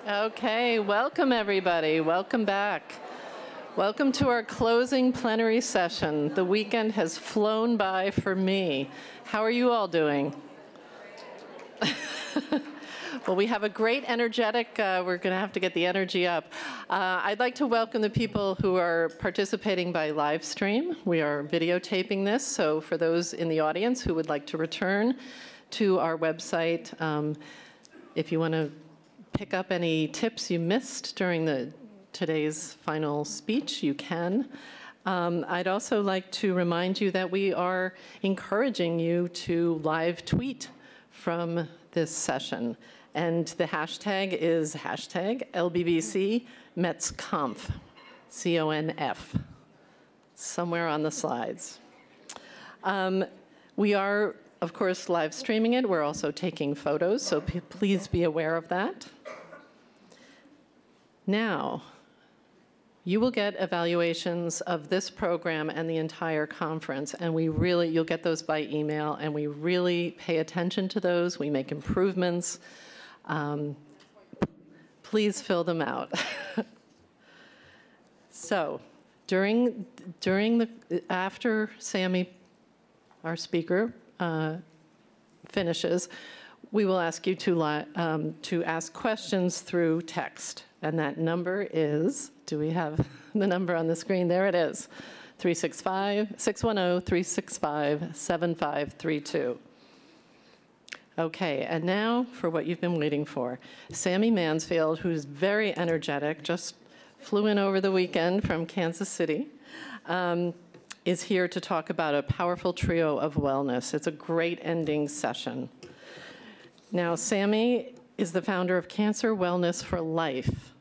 Okay, welcome everybody. Welcome back. Welcome to our closing plenary session. The weekend has flown by for me. How are you all doing? Well, we have a great energetic, we're going to have to get the energy up. I'd like to welcome the people who are participating by live stream. We are videotaping this, so for those in the audience who would like to return to our website, if you want to pick up any tips you missed during today's final speech, you can. I'd also like to remind you that we are encouraging you to live tweet from this session. And the hashtag is hashtag LBBC METSConf, C-O-N-F, somewhere on the slides. We are, of course, live streaming it. We're also taking photos, so please be aware of that. Now, you will get evaluations of this program and the entire conference, and you'll get those by email, and we really pay attention to those. We make improvements. Please fill them out. So, after Sammy, our speaker, finishes, we will ask you to ask questions through text. And that number is, do we have the number on the screen? There it is, 610-365-7532. Okay, and now for what you've been waiting for. Sammy Mansfield, who's very energetic, just flew in over the weekend from Kansas City, is here to talk about a powerful trio of wellness. It's a great ending session. Now, Sammy is the founder of Cancer Wellness for Life,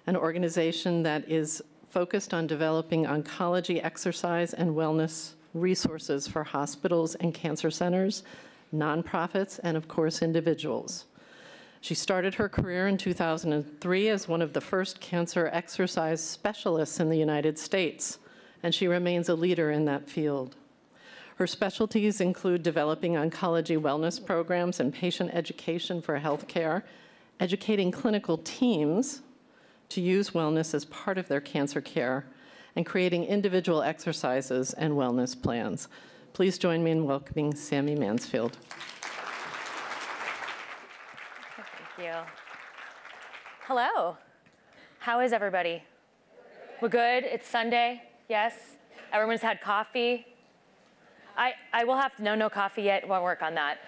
an organization that is focused on developing oncology exercise and wellness resources for hospitals and cancer centers, nonprofits, and of course, individuals. She started her career in 2003 as one of the first cancer exercise specialists in the United States, and she remains a leader in that field. Her specialties include developing oncology wellness programs and patient education for healthcare, educating clinical teams to use wellness as part of their cancer care, and creating individual exercises and wellness plans. Please join me in welcoming Sami Mansfield. Thank you. Hello. How is everybody? We're good? It's Sunday? Yes? Everyone's had coffee? I will have to, no coffee yet, won't work on that.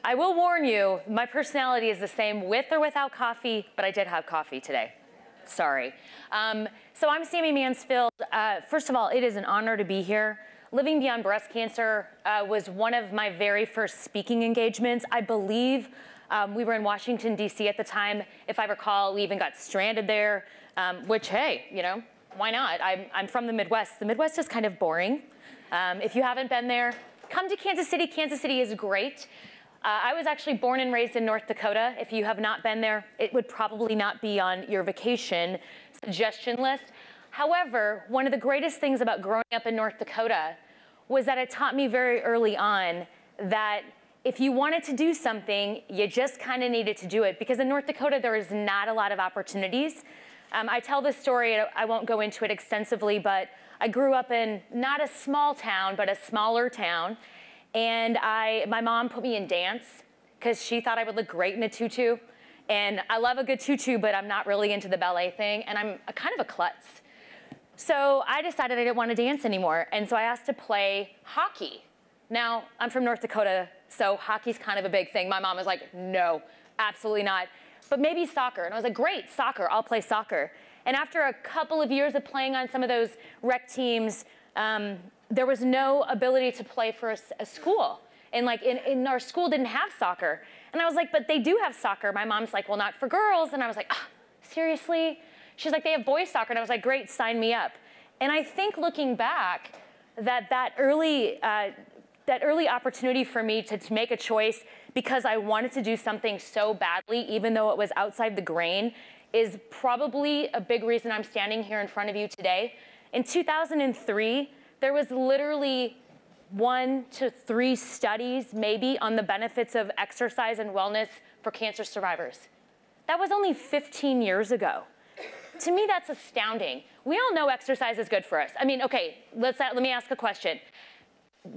I will warn you, my personality is the same with or without coffee, but I did have coffee today. Sorry. So I'm Sami Mansfield. First of all, it is an honor to be here. Living Beyond Breast Cancer was one of my very first speaking engagements. I believe we were in Washington, D.C. at the time. If I recall, we even got stranded there, which, hey, you know, why not? I'm from the Midwest. The Midwest is kind of boring. If you haven't been there, come to Kansas City. Kansas City is great. I was actually born and raised in North Dakota. If you have not been there, it would probably not be on your vacation suggestion list. However, one of the greatest things about growing up in North Dakota was that it taught me very early on that if you wanted to do something, you just kind of needed to do it. Because in North Dakota, there is not a lot of opportunities. I tell this story, I won't go into it extensively, but I grew up in not a small town, but a smaller town. And my mom put me in dance because she thought I would look great in a tutu. And I love a good tutu, but I'm not really into the ballet thing. And I'm kind of a klutz. So I decided I didn't want to dance anymore. And so I asked to play hockey. Now, I'm from North Dakota, so hockey's kind of a big thing. My mom was like, no, absolutely not. But maybe soccer. And I was like, great, soccer, I'll play soccer. And after a couple of years of playing on some of those rec teams, there was no ability to play for a school. And like in our school didn't have soccer. And I was like, but they do have soccer. My mom's like, well, not for girls. And I was like, ah, seriously? She's like, they have boys soccer. And I was like, great, sign me up. And I think looking back, that early opportunity for me to make a choice because I wanted to do something so badly, even though it was outside the grain, is probably a big reason I'm standing here in front of you today. In 2003, there was literally 1 to 3 studies maybe on the benefits of exercise and wellness for cancer survivors. That was only 15 years ago. To me, that's astounding. We all know exercise is good for us. I mean, okay, let me ask a question.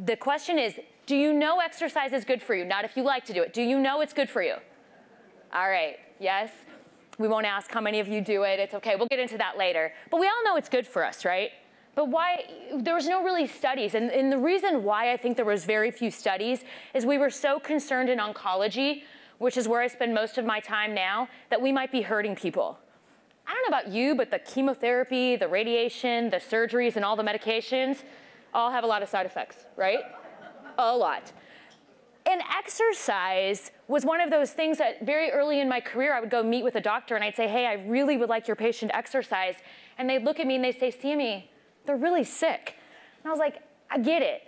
The question is, do you know exercise is good for you? Not if you like to do it. Do you know it's good for you? All right, yes? We won't ask how many of you do it. It's okay, we'll get into that later. But we all know it's good for us, right? But why, there was no really studies. And the reason why I think there was very few studies is we were so concerned in oncology, which is where I spend most of my time now, that we might be hurting people. I don't know about you, but the chemotherapy, the radiation, the surgeries, and all the medications all have a lot of side effects, right? A lot. And exercise was one of those things that very early in my career, I would go meet with a doctor and I'd say, hey, I really would like your patient to exercise. And they'd look at me and they'd say, Sammy, they're really sick. And I was like, I get it.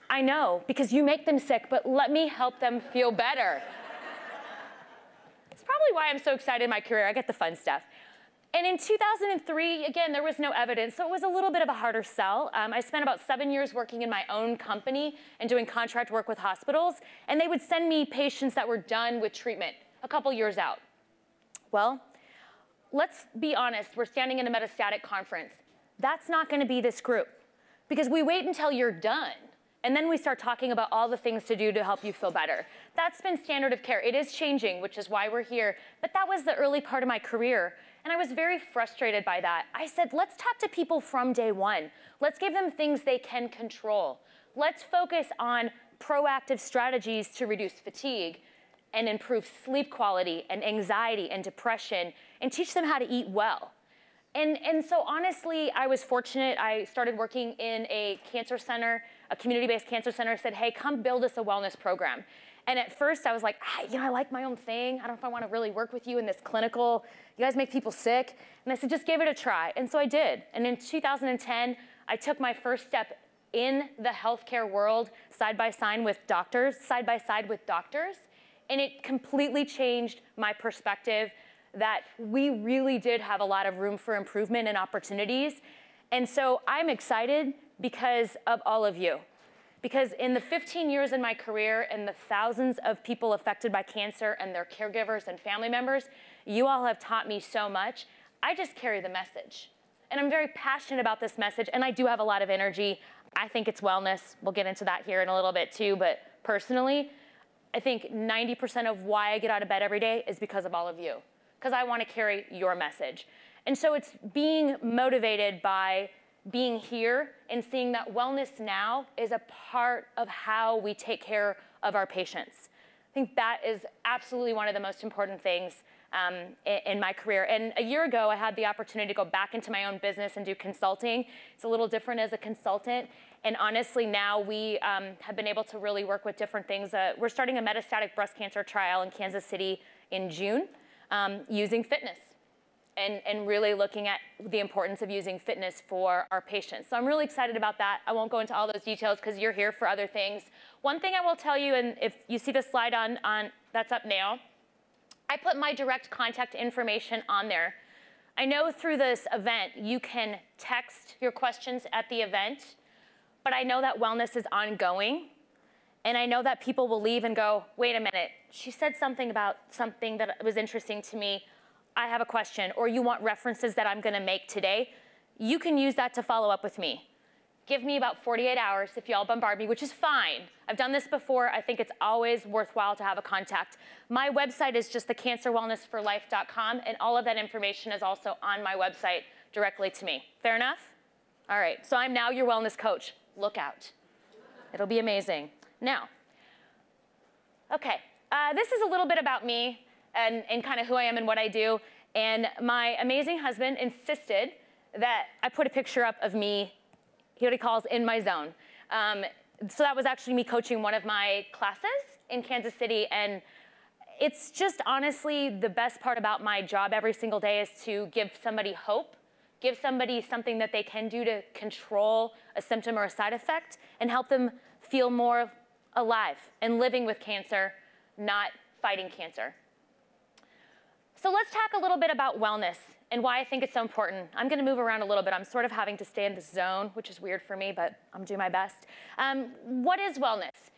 I know, because you make them sick, but let me help them feel better. It's probably why I'm so excited in my career. I get the fun stuff. And in 2003, again, there was no evidence, so it was a little bit of a harder sell. I spent about 7 years working in my own company and doing contract work with hospitals, and they would send me patients that were done with treatment a couple years out. Well, let's be honest, we're standing in a metastatic conference. That's not gonna be this group, because we wait until you're done, and then we start talking about all the things to do to help you feel better. That's been standard of care. It is changing, which is why we're here, but that was the early part of my career. And I was very frustrated by that. I said, let's talk to people from day one. Let's give them things they can control. Let's focus on proactive strategies to reduce fatigue and improve sleep quality and anxiety and depression and teach them how to eat well. And so honestly, I was fortunate. I started working in a cancer center, a community-based cancer center, said, hey, come build us a wellness program. And at first I was like, I like my own thing. I don't know if I want to really work with you in this clinical, you guys make people sick. And I said, just give it a try. And so I did. And in 2010, I took my first step in the healthcare world side by side with doctors. And it completely changed my perspective that we really did have a lot of room for improvement and opportunities. And so I'm excited because of all of you. Because in the 15 years in my career and the thousands of people affected by cancer and their caregivers and family members, you all have taught me so much. I just carry the message. And I'm very passionate about this message, and I do have a lot of energy. I think it's wellness. We'll get into that here in a little bit too, but personally, I think 90% of why I get out of bed every day is because of all of you, because I want to carry your message. And so it's being motivated by being here and seeing that wellness now is a part of how we take care of our patients. I think that is absolutely one of the most important things in my career. And a year ago, I had the opportunity to go back into my own business and do consulting. It's a little different as a consultant. And honestly, now we have been able to really work with different things. We're starting a metastatic breast cancer trial in Kansas City in June using fitness. And really looking at the importance of using fitness for our patients. So I'm really excited about that. I won't go into all those details because you're here for other things. One thing I will tell you, and if you see the slide on that's up now, I put my direct contact information on there. I know through this event you can text your questions at the event, but I know that wellness is ongoing. And I know that people will leave and go, wait a minute, she said something about something that was interesting to me. I have a question, or you want references that I'm gonna make today, you can use that to follow up with me. Give me about 48 hours if y'all bombard me, which is fine. I've done this before. I think it's always worthwhile to have a contact. My website is just thecancerwellnessforlife.com, and all of that information is also on my website directly to me. Fair enough? All right, so I'm now your wellness coach. Look out. It'll be amazing. Now, okay, this is a little bit about me and kind of who I am and what I do. And my amazing husband insisted that I put a picture up of me, what he calls in my zone. So that was actually me coaching one of my classes in Kansas City. And it's just honestly the best part about my job every single day is to give somebody hope, give somebody something that they can do to control a symptom or a side effect and help them feel more alive and living with cancer, not fighting cancer. So let's talk a little bit about wellness and why I think it's so important. I'm gonna move around a little bit. I'm sort of having to stay in this zone, which is weird for me, but I'm doing my best. What is wellness?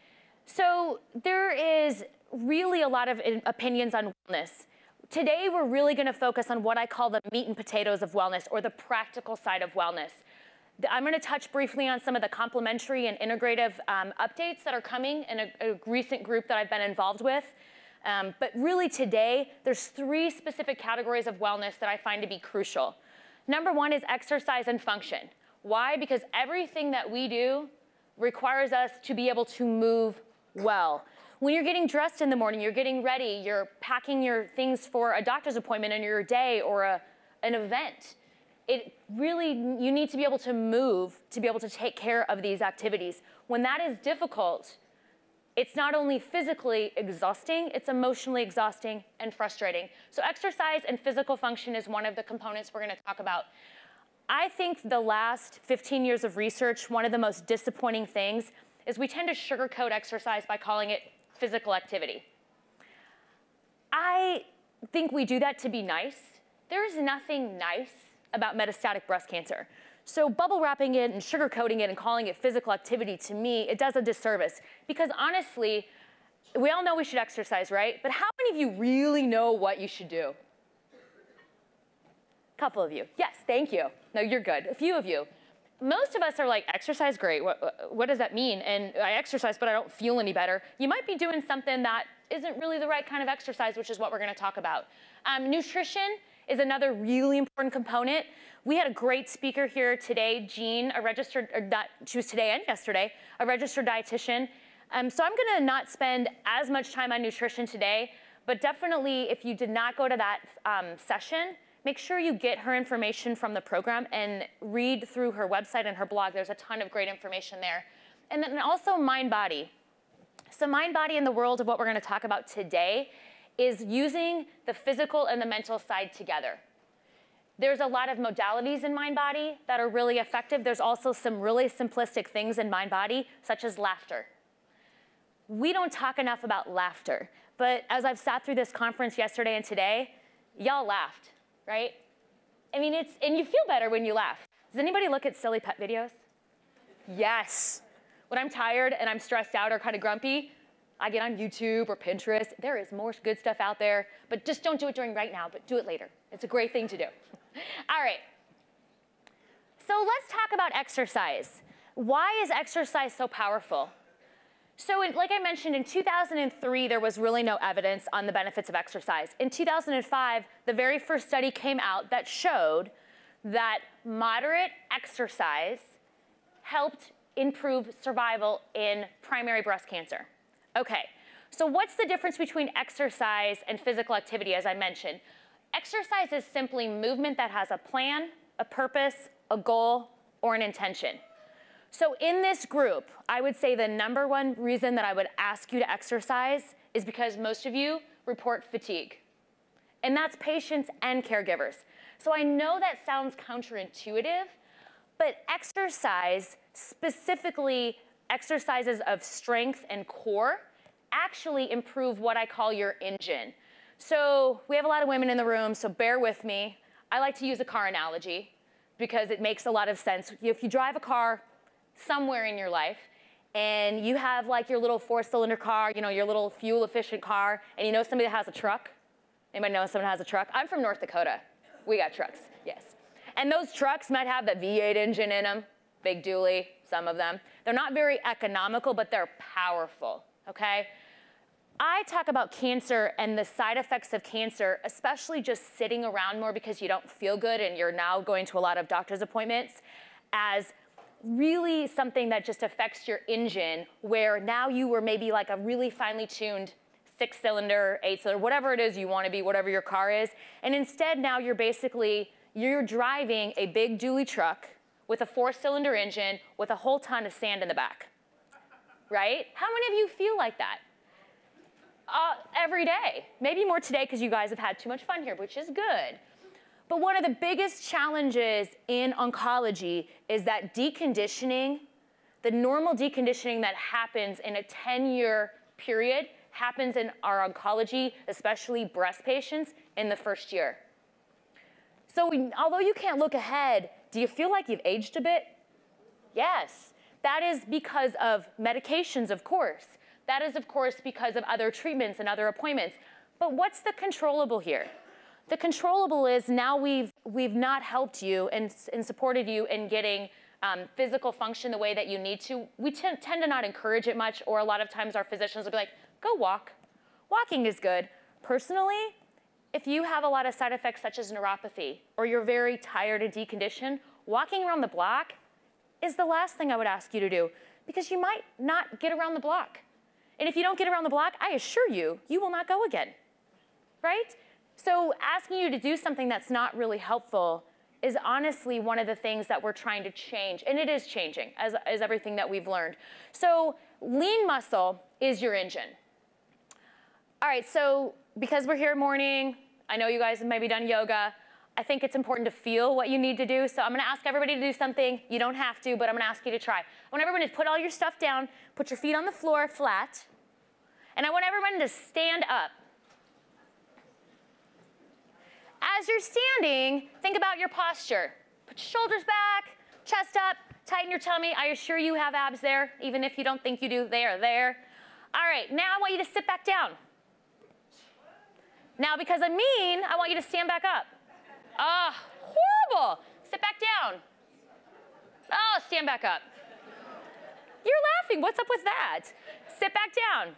So there is really a lot of opinions on wellness. Today, we're really going to focus on what I call the meat and potatoes of wellness, or the practical side of wellness. I'm going to touch briefly on some of the complementary and integrative updates that are coming in a recent group that I've been involved with. But really today, there's 3 specific categories of wellness that I find to be crucial. Number 1 is exercise and function. Why? Because everything that we do requires us to be able to move well. When you're getting dressed in the morning, you're getting ready, you're packing your things for a doctor's appointment in your day or an event. You need to be able to move to be able to take care of these activities. When that is difficult, it's not only physically exhausting, it's emotionally exhausting and frustrating. So exercise and physical function is one of the components we're going to talk about. I think the last 15 years of research, one of the most disappointing things is we tend to sugarcoat exercise by calling it physical activity. I think we do that to be nice. There's nothing nice about metastatic breast cancer. So bubble wrapping it and sugarcoating it and calling it physical activity, to me, it does a disservice. Because honestly, we all know we should exercise, right? But how many of you really know what you should do? A couple of you. Yes, thank you. No, you're good. A few of you. Most of us are like, exercise, great. What does that mean? And I exercise, but I don't feel any better. You might be doing something that isn't really the right kind of exercise, which is what we're going to talk about. Nutrition is another really important component. We had a great speaker here today, Jean, she was today and yesterday, a registered dietitian. So I'm going to not spend as much time on nutrition today, but definitely if you did not go to that session, make sure you get her information from the program and read through her website and her blog. There's a ton of great information there. And then also mind-body. So mind-body in the world of what we're going to talk about today is using the physical and the mental side together. There's a lot of modalities in mind-body that are really effective. There's also some really simplistic things in mind-body, such as laughter. We don't talk enough about laughter. But as I've sat through this conference yesterday and today, y'all laughed. Right? I mean, and you feel better when you laugh. Does anybody look at silly pet videos? Yes. When I'm tired and I'm stressed out or kind of grumpy, I get on YouTube or Pinterest. There is more good stuff out there, but just don't do it during right now, but do it later. It's a great thing to do. All right. So let's talk about exercise. Why is exercise so powerful? So like I mentioned, in 2003, there was really no evidence on the benefits of exercise. In 2005, the very first study came out that showed that moderate exercise helped improve survival in primary breast cancer. Okay, so what's the difference between exercise and physical activity, as I mentioned? Exercise is simply movement that has a plan, a purpose, a goal, or an intention. So in this group, I would say the number 1 reason that I would ask you to exercise is because most of you report fatigue. And that's patients and caregivers. So I know that sounds counterintuitive, but exercise, specifically exercises of strength and core, actually improve what I call your engine. So we have a lot of women in the room, so bear with me. I like to use a car analogy because it makes a lot of sense. If you drive a car somewhere in your life and you have like your little 4-cylinder car, you know, your little fuel efficient car, and you know somebody that has a truck? Anybody know someone that has a truck? I'm from North Dakota. We got trucks, yes. And those trucks might have that V8 engine in them, big dually, some of them. They're not very economical, but they're powerful, okay? I talk about cancer and the side effects of cancer, especially just sitting around more because you don't feel good and you're now going to a lot of doctor's appointments, as really something that just affects your engine, where now you were maybe like a really finely tuned 6-cylinder, 8-cylinder, whatever it is you want to be, whatever your car is. And instead now you're driving a big dually truck with a 4-cylinder engine with a whole ton of sand in the back, right? How many of you feel like that? Every day. Maybe more today because you guys have had too much fun here, which is good. But one of the biggest challenges in oncology is that deconditioning, the normal deconditioning that happens in a 10-year period, happens in our oncology, especially breast patients, in the first year. So although you can't look ahead, do you feel like you've aged a bit? Yes. That is because of medications, of course. That is, of course, because of other treatments and other appointments. But what's the controllable here? The controllable is now we've not helped you and supported you in getting physical function the way that you need to. We tend to not encourage it much, or a lot of times our physicians will be like, go walk. Walking is good. Personally, if you have a lot of side effects such as neuropathy, or you're very tired and deconditioned, walking around the block is the last thing I would ask you to do, because you might not get around the block. And if you don't get around the block, I assure you, you will not go again, right? So asking you to do something that's not really helpful is honestly one of the things that we're trying to change, and it is changing, as everything that we've learned. So lean muscle is your engine. All right, so because we're here morning, I know you guys have maybe done yoga, I think it's important to feel what you need to do, so I'm gonna ask everybody to do something. You don't have to, but I'm gonna ask you to try. I want everyone to put all your stuff down, put your feet on the floor flat, and I want everyone to stand up. As you're standing, think about your posture. Put your shoulders back, chest up, tighten your tummy. I assure you have abs there, even if you don't think you do, they are there. All right, now I want you to sit back down. Now, because I'm mean, I want you to stand back up. Ah, horrible. Sit back down. Oh, stand back up. You're laughing. What's up with that? Sit back down.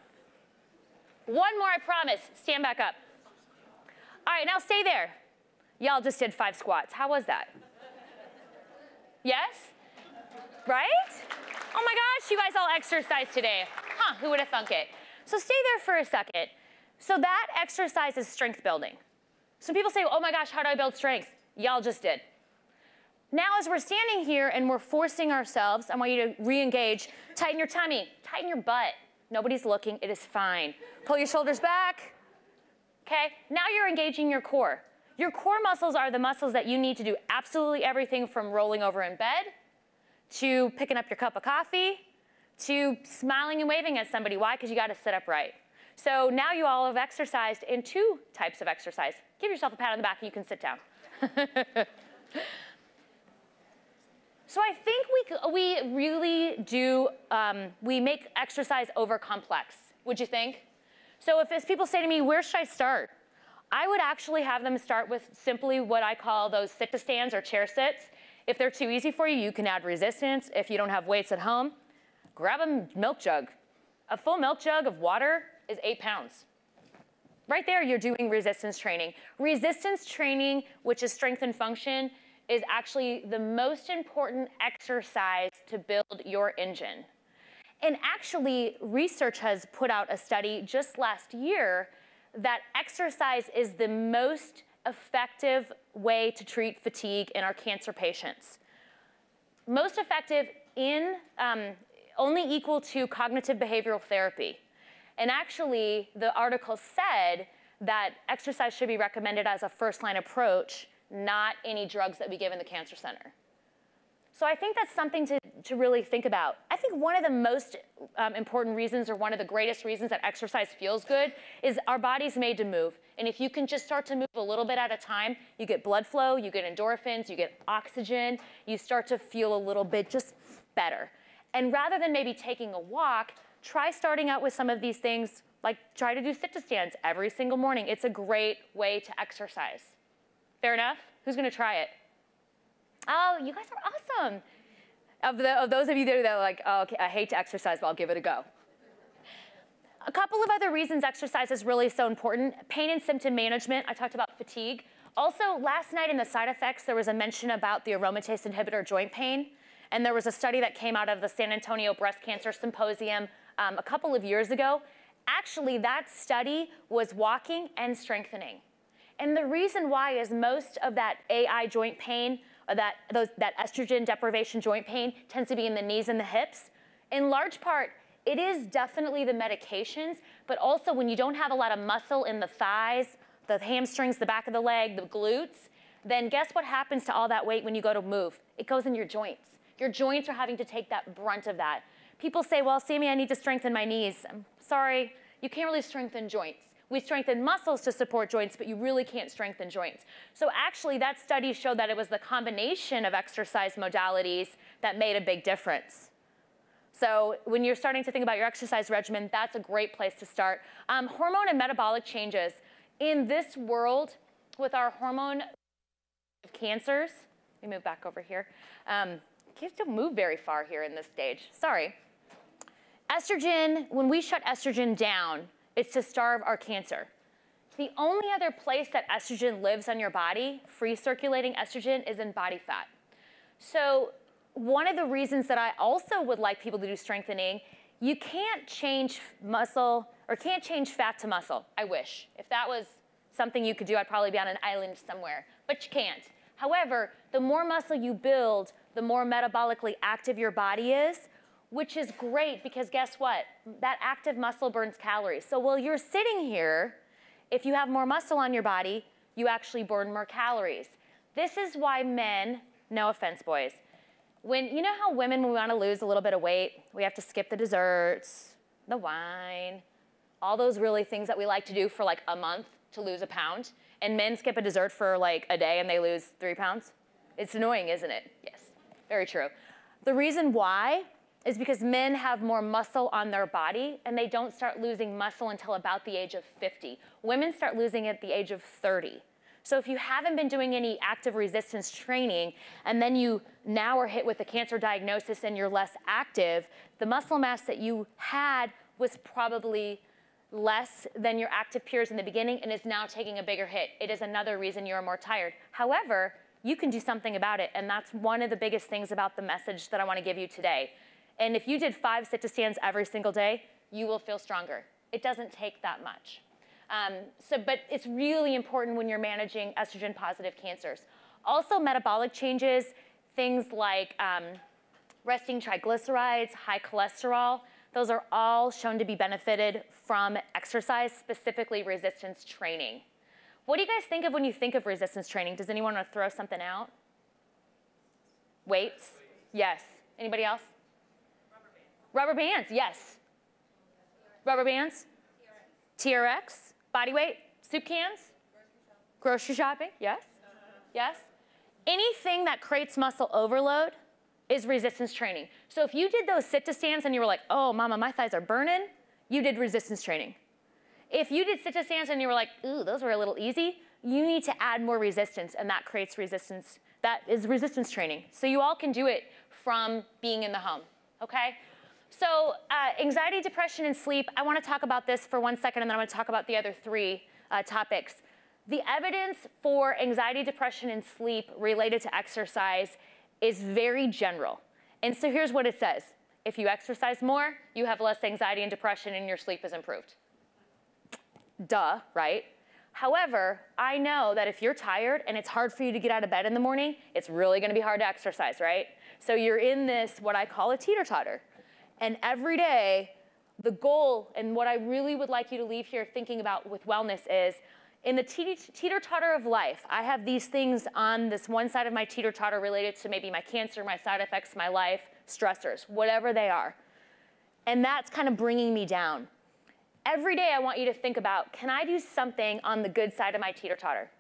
One more, I promise. Stand back up. All right, now stay there. Y'all just did 5 squats. How was that? Yes? Right? Oh my gosh, you guys all exercised today. Huh, who would have thunk it? So stay there for a second. So that exercise is strength building. Some people say, oh my gosh, how do I build strength? Y'all just did. Now as we're standing here and we're forcing ourselves, I want you to re-engage. Tighten your tummy, tighten your butt. Nobody's looking, it is fine. Pull your shoulders back. Okay, now you're engaging your core. Your core muscles are the muscles that you need to do absolutely everything from rolling over in bed, to picking up your cup of coffee, to smiling and waving at somebody. Why? Because you gotta sit upright. So now you all have exercised in 2 types of exercise. Give yourself a pat on the back and you can sit down. So I think we really do, we make exercise over complex. Would you think? So if people say to me, where should I start? I would actually have them start with simply what I call those sit-to-stands or chair sits. If they're too easy for you, you can add resistance. If you don't have weights at home, grab a milk jug. A full milk jug of water is 8 pounds. Right there, you're doing resistance training. Resistance training, which is strength and function, is actually the most important exercise to build your engine. And actually, research has put out a study just last year that exercise is the most effective way to treat fatigue in our cancer patients. Most effective in only equal to cognitive behavioral therapy. And actually, the article said that exercise should be recommended as a first-line approach, not any drugs that we give in the cancer center. So I think that's something to really think about. I think one of the most important reasons, or one of the greatest reasons that exercise feels good, is our body's made to move. And if you can just start to move a little bit at a time, you get blood flow, you get endorphins, you get oxygen, you start to feel a little bit just better. And rather than maybe taking a walk, try starting out with some of these things, like try to do sit-to-stands every single morning. It's a great way to exercise. Fair enough? Who's gonna try it? Oh, you guys are awesome. Of those of you that are like, oh, okay, I hate to exercise, but I'll give it a go. A couple of other reasons exercise is really so important. Pain and symptom management, I talked about fatigue. Also, last night in the side effects, there was a mention about the aromatase inhibitor joint pain. And there was a study that came out of the San Antonio Breast Cancer Symposium a couple of years ago. Actually, that study was walking and strengthening. And the reason why is most of that AI joint pain, or that estrogen deprivation joint pain, tends to be in the knees and the hips. In large part, it is definitely the medications, but also when you don't have a lot of muscle in the thighs, the hamstrings, the back of the leg, the glutes, then guess what happens to all that weight when you go to move? It goes in your joints. Your joints are having to take that brunt of that. People say, well, Sammy, I need to strengthen my knees. I'm sorry, you can't really strengthen joints. We strengthen muscles to support joints, but you really can't strengthen joints. So actually, that study showed that it was the combination of exercise modalities that made a big difference. So when you're starting to think about your exercise regimen, that's a great place to start. Hormone and metabolic changes. In this world, with our hormone of cancers. Let me move back over here. Kids don't move very far here in this stage. Sorry. Estrogen, when we shut estrogen down, it's to starve our cancer. The only other place that estrogen lives on your body, free circulating estrogen, is in body fat. So one of the reasons that I also would like people to do strengthening, you can't change muscle or can't change fat to muscle. I wish. If that was something you could do, I'd probably be on an island somewhere, but you can't. However, the more muscle you build, the more metabolically active your body is, which is great because guess what? That active muscle burns calories. So while you're sitting here, if you have more muscle on your body, you actually burn more calories. This is why men, no offense boys, you know how women, when we want to lose a little bit of weight, we have to skip the desserts, the wine, all those really things that we like to do for like a month to lose a pound, and men skip a dessert for like a day and they lose 3 pounds? It's annoying, isn't it? Yes, very true. The reason why is because men have more muscle on their body and they don't start losing muscle until about the age of 50. Women start losing at the age of 30. So if you haven't been doing any active resistance training and then you now are hit with a cancer diagnosis and you're less active, the muscle mass that you had was probably less than your active peers in the beginning and is now taking a bigger hit. It is another reason you're more tired. However, you can do something about it, and that's one of the biggest things about the message that I want to give you today. And if you did 5 sit-to-stands every single day, you will feel stronger. It doesn't take that much. But it's really important when you're managing estrogen-positive cancers. Also, metabolic changes, things like resting triglycerides, high cholesterol, those are all shown to be benefited from exercise, specifically resistance training. What do you guys think of when you think of resistance training? Does anyone want to throw something out? Weights? Yes. Anybody else? Rubber bands, yes. Rubber bands? TRX? Body weight? Soup cans? Grocery shopping? Yes. Yes. Anything that creates muscle overload is resistance training. So if you did those sit-to-stands and you were like, oh, mama, my thighs are burning, you did resistance training. If you did sit-to-stands and you were like, ooh, those were a little easy, you need to add more resistance, and that creates resistance. That is resistance training. So you all can do it from being in the home, okay? So anxiety, depression, and sleep, I want to talk about this for 1 second, and then I'm going to talk about the other 3 topics. The evidence for anxiety, depression, and sleep related to exercise is very general. And so here's what it says. If you exercise more, you have less anxiety and depression, and your sleep is improved. Duh, right? However, I know that if you're tired and it's hard for you to get out of bed in the morning, it's really going to be hard to exercise, right? So you're in this, what I call a teeter-totter. And every day, the goal, and what I really would like you to leave here thinking about with wellness is, in the teeter-totter of life, I have these things on this one side of my teeter-totter related to maybe my cancer, my side effects, my life, stressors, whatever they are. And that's kind of bringing me down. Every day I want you to think about, can I do something on the good side of my teeter-totter?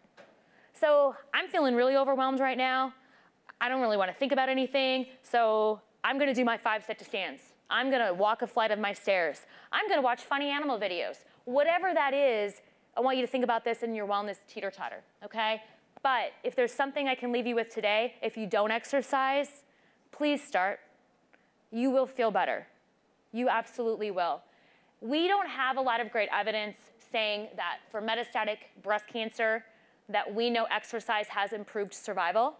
So I'm feeling really overwhelmed right now. I don't really want to think about anything, so I'm going to do my 5 sit-to-stands. I'm going to walk a flight of my stairs. I'm going to watch funny animal videos. Whatever that is, I want you to think about this in your wellness teeter-totter, okay? But if there's something I can leave you with today, if you don't exercise, please start. You will feel better. You absolutely will. We don't have a lot of great evidence saying that for metastatic breast cancer, that we know exercise has improved survival.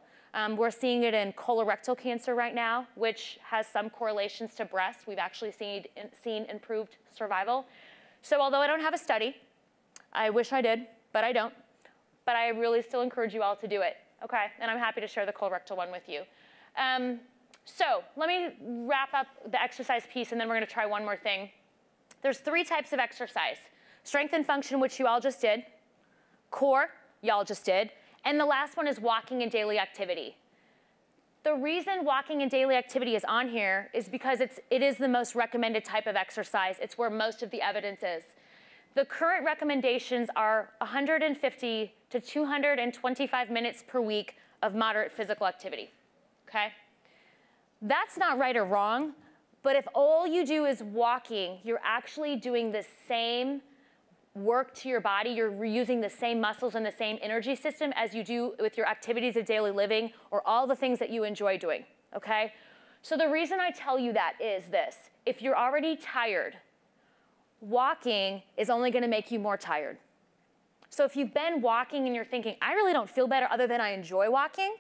We're seeing it in colorectal cancer right now, which has some correlations to breast. We've actually seen improved survival. So although I don't have a study, I wish I did, but I don't. But I really still encourage you all to do it, okay? And I'm happy to share the colorectal one with you. So let me wrap up the exercise piece, and then we're going to try one more thing. There's 3 types of exercise. Strength and function, which you all just did. Core, y'all just did. And the last one is walking and daily activity. The reason walking and daily activity is on here is because it is the most recommended type of exercise. It's where most of the evidence is. The current recommendations are 150 to 225 minutes per week of moderate physical activity, okay? That's not right or wrong, but if all you do is walking, you're actually doing the same work to your body, you're reusing the same muscles and the same energy system as you do with your activities of daily living or all the things that you enjoy doing, okay? So the reason I tell you that is this. If you're already tired, walking is only gonna make you more tired. So if you've been walking and you're thinking, I really don't feel better other than I enjoy walking,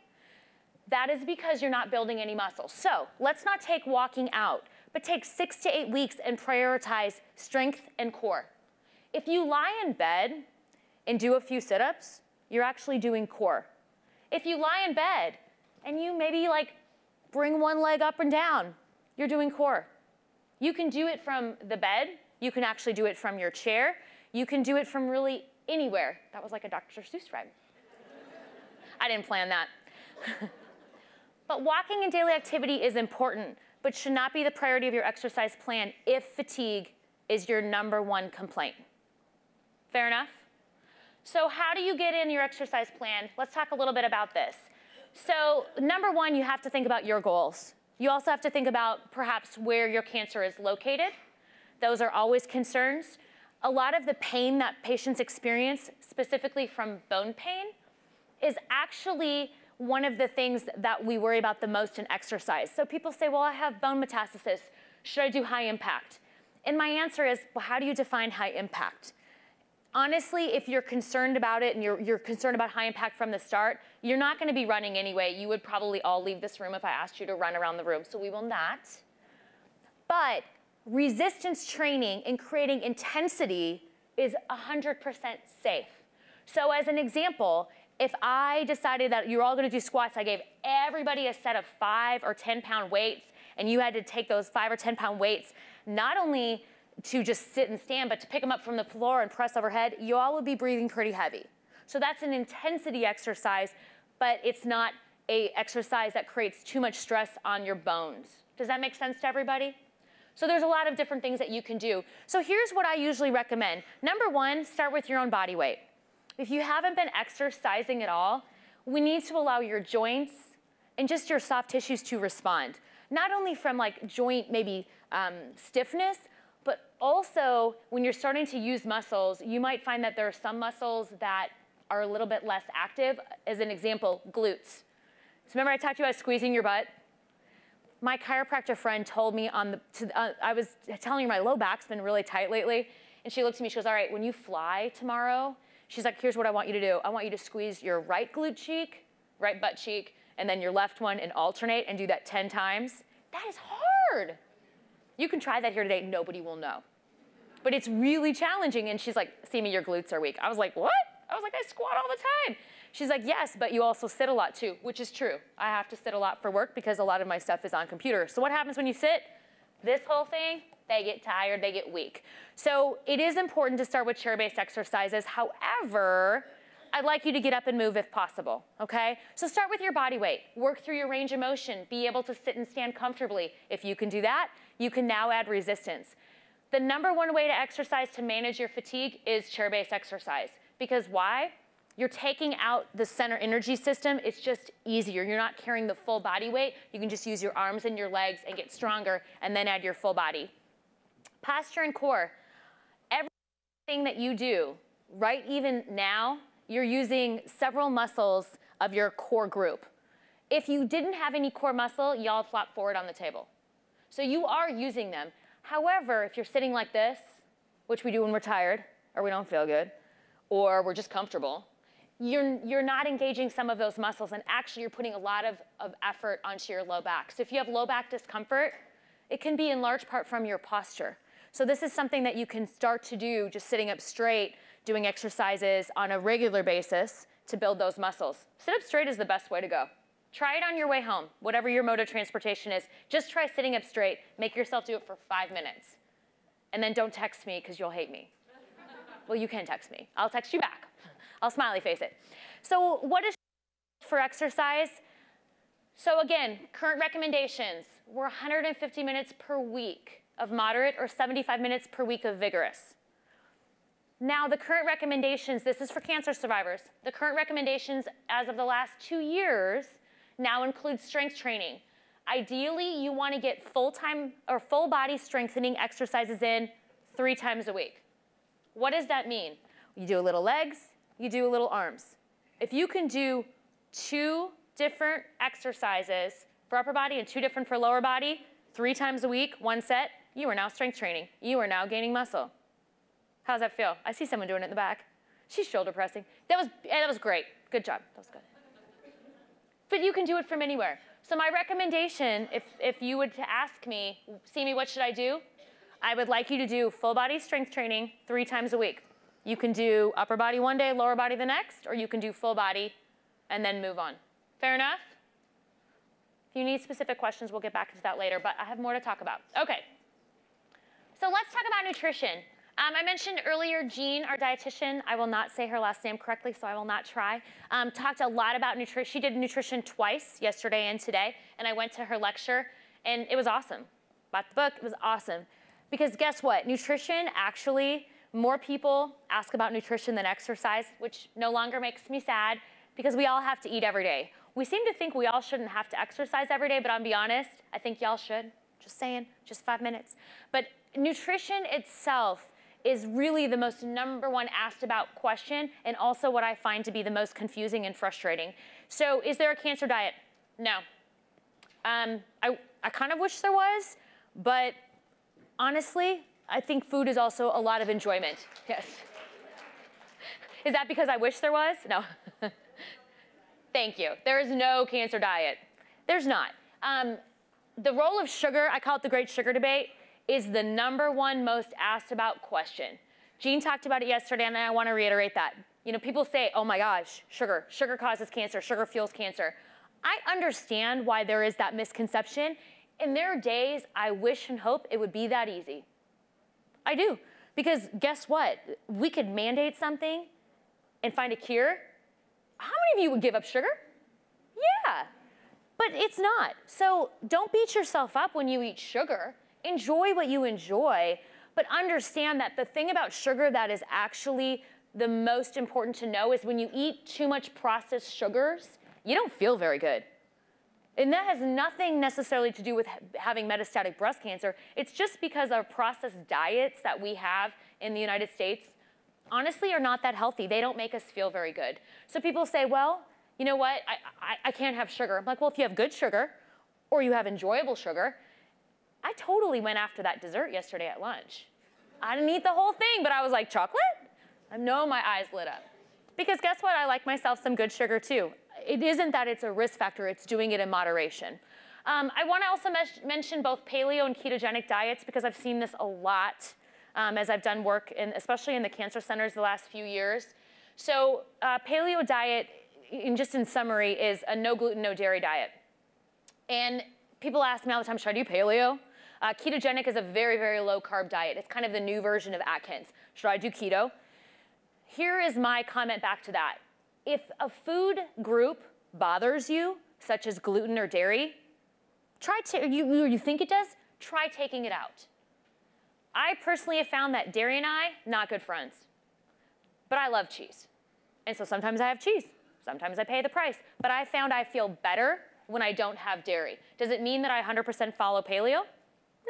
that is because you're not building any muscle. So let's not take walking out, but take 6 to 8 weeks and prioritize strength and core. If you lie in bed and do a few sit-ups, you're actually doing core. If you lie in bed and you maybe like bring one leg up and down, you're doing core. You can do it from the bed. You can actually do it from your chair. You can do it from really anywhere. That was like a Dr. Seuss rhyme. I didn't plan that. But walking and daily activity is important, but should not be the priority of your exercise plan if fatigue is your #1 complaint. Fair enough? So how do you get in your exercise plan? Let's talk a little bit about this. So #1, you have to think about your goals. You also have to think about perhaps where your cancer is located. Those are always concerns. A lot of the pain that patients experience, specifically from bone pain, is actually one of the things that we worry about the most in exercise. So people say, well, I have bone metastasis. Should I do high impact? And my answer is, well, how do you define high impact? Honestly, if you're concerned about it and you're concerned about high impact from the start, you're not going to be running anyway. You would probably all leave this room if I asked you to run around the room, so we will not. But resistance training and creating intensity is 100% safe. So as an example, if I decided that you're all going to do squats, I gave everybody a set of 5 or 10 pound weights, and you had to take those 5 or 10 pound weights, not only to just sit and stand, but to pick them up from the floor and press overhead, you all would be breathing pretty heavy. So that's an intensity exercise, but it's not an exercise that creates too much stress on your bones. Does that make sense to everybody? So there's a lot of different things that you can do. So here's what I usually recommend. #1, start with your own body weight. If you haven't been exercising at all, we need to allow your joints and just your soft tissues to respond. Not only from like joint maybe stiffness, but also when you're starting to use muscles, you might find that there are some muscles that are a little bit less active. As an example, glutes. So remember I talked to you about squeezing your butt? My chiropractor friend told me I was telling her my low back's been really tight lately, and she looked at me, she goes, all right, when you fly tomorrow, she's like, here's what I want you to do. I want you to squeeze your right glute cheek, right butt cheek, and then your left one and alternate and do that 10 times. That is hard. You can try that here today, nobody will know. But it's really challenging, and she's like, Sami, your glutes are weak. I was like, what? I was like, I squat all the time. She's like, yes, but you also sit a lot too, which is true. I have to sit a lot for work because a lot of my stuff is on computer. So what happens when you sit? This whole thing, they get tired, they get weak. So it is important to start with chair-based exercises. However, I'd like you to get up and move if possible, okay? So start with your body weight. Work through your range of motion. Be able to sit and stand comfortably. If you can do that, you can now add resistance. The #1 way to exercise to manage your fatigue is chair-based exercise. Because why? You're taking out the center energy system. It's just easier. You're not carrying the full body weight. You can just use your arms and your legs and get stronger and then add your full body. Posture and core. Everything that you do, right even now, you're using several muscles of your core group. If you didn't have any core muscle, y'all flop forward on the table. So you are using them. However, if you're sitting like this, which we do when we're tired, or we don't feel good, or we're just comfortable, you're not engaging some of those muscles, and actually you're putting a lot of effort onto your low back. So if you have low back discomfort, it can be in large part from your posture. So this is something that you can start to do just sitting up straight, doing exercises on a regular basis to build those muscles. Sit up straight is the best way to go. Try it on your way home, whatever your mode of transportation is. Just try sitting up straight. Make yourself do it for 5 minutes. And then don't text me because you'll hate me. Well, you can text me. I'll text you back. I'll smiley face it. So what is for exercise? So again, current recommendations. We're 150 minutes per week of moderate or 75 minutes per week of vigorous. Now, the current recommendations, this is for cancer survivors. The current recommendations as of the last 2 years now include strength training. Ideally, you want to get full-time or full body strengthening exercises in 3 times a week. What does that mean? You do a little legs, you do a little arms. If you can do 2 different exercises for upper body and 2 different for lower body, 3 times a week, 1 set, you are now strength training. You are now gaining muscle. How's that feel? I see someone doing it in the back. She's shoulder pressing. That was great. Good job. That was good. But you can do it from anywhere. So my recommendation, if you would to ask me, Sami, what should I do? I would like you to do full body strength training 3 times a week. You can do upper body one day, lower body the next, or you can do full body and then move on. Fair enough? If you need specific questions, we'll get back into that later, but I have more to talk about. Okay. So let's talk about nutrition. I mentioned earlier Jean, our dietitian, I will not say her last name correctly, so I will not try, talked a lot about nutrition. She did nutrition twice, yesterday and today, and I went to her lecture, and it was awesome. Bought the book, it was awesome. Because guess what? Nutrition, actually, more people ask about nutrition than exercise, which no longer makes me sad, because we all have to eat every day. We seem to think we all shouldn't have to exercise every day, but I'll be honest, I think y'all should. Just saying, just 5 minutes. But nutrition itself is really the most #1 asked about question, and also what I find to be the most confusing and frustrating. So is there a cancer diet? No. I kind of wish there was, but honestly, I think food is also a lot of enjoyment. Yes. Is that because I wish there was? No. Thank you. There is no cancer diet. There's not. The role of sugar, I call it the great sugar debate, is the #1 most asked about question. Jean talked about it yesterday, and I want to reiterate that. You know, people say, oh my gosh, sugar causes cancer, sugar fuels cancer. I understand why there is that misconception. In their days, I wish and hope it would be that easy. I do, because guess what? We could mandate something and find a cure. How many of you would give up sugar? Yeah, but it's not. So don't beat yourself up when you eat sugar. Enjoy what you enjoy, but understand that the thing about sugar that is actually the most important to know is when you eat too much processed sugars, you don't feel very good. And that has nothing necessarily to do with having metastatic breast cancer. It's just because our processed diets that we have in the United States honestly are not that healthy. They don't make us feel very good. So people say, well, you know what, I can't have sugar. I'm like, well, if you have good sugar or you have enjoyable sugar, I totally went after that dessert yesterday at lunch. I didn't eat the whole thing, but I was like, chocolate? I know my eyes lit up. Because guess what? I like myself some good sugar too. It isn't that it's a risk factor, it's doing it in moderation. I want to also mention both paleo and ketogenic diets because I've seen this a lot as I've done work, especially in the cancer centers the last few years. So paleo diet, just in summary, is a no gluten, no dairy diet. And people ask me all the time, should I do paleo? Ketogenic is a very, very low carb diet. It's kind of the new version of Atkins. Should I do keto? Here is my comment back to that. If a food group bothers you, such as gluten or dairy, you think it does, try taking it out. I personally have found that dairy and I, not good friends. But I love cheese. And so sometimes I have cheese. Sometimes I pay the price. But I found I feel better when I don't have dairy. Does it mean that I 100% follow paleo?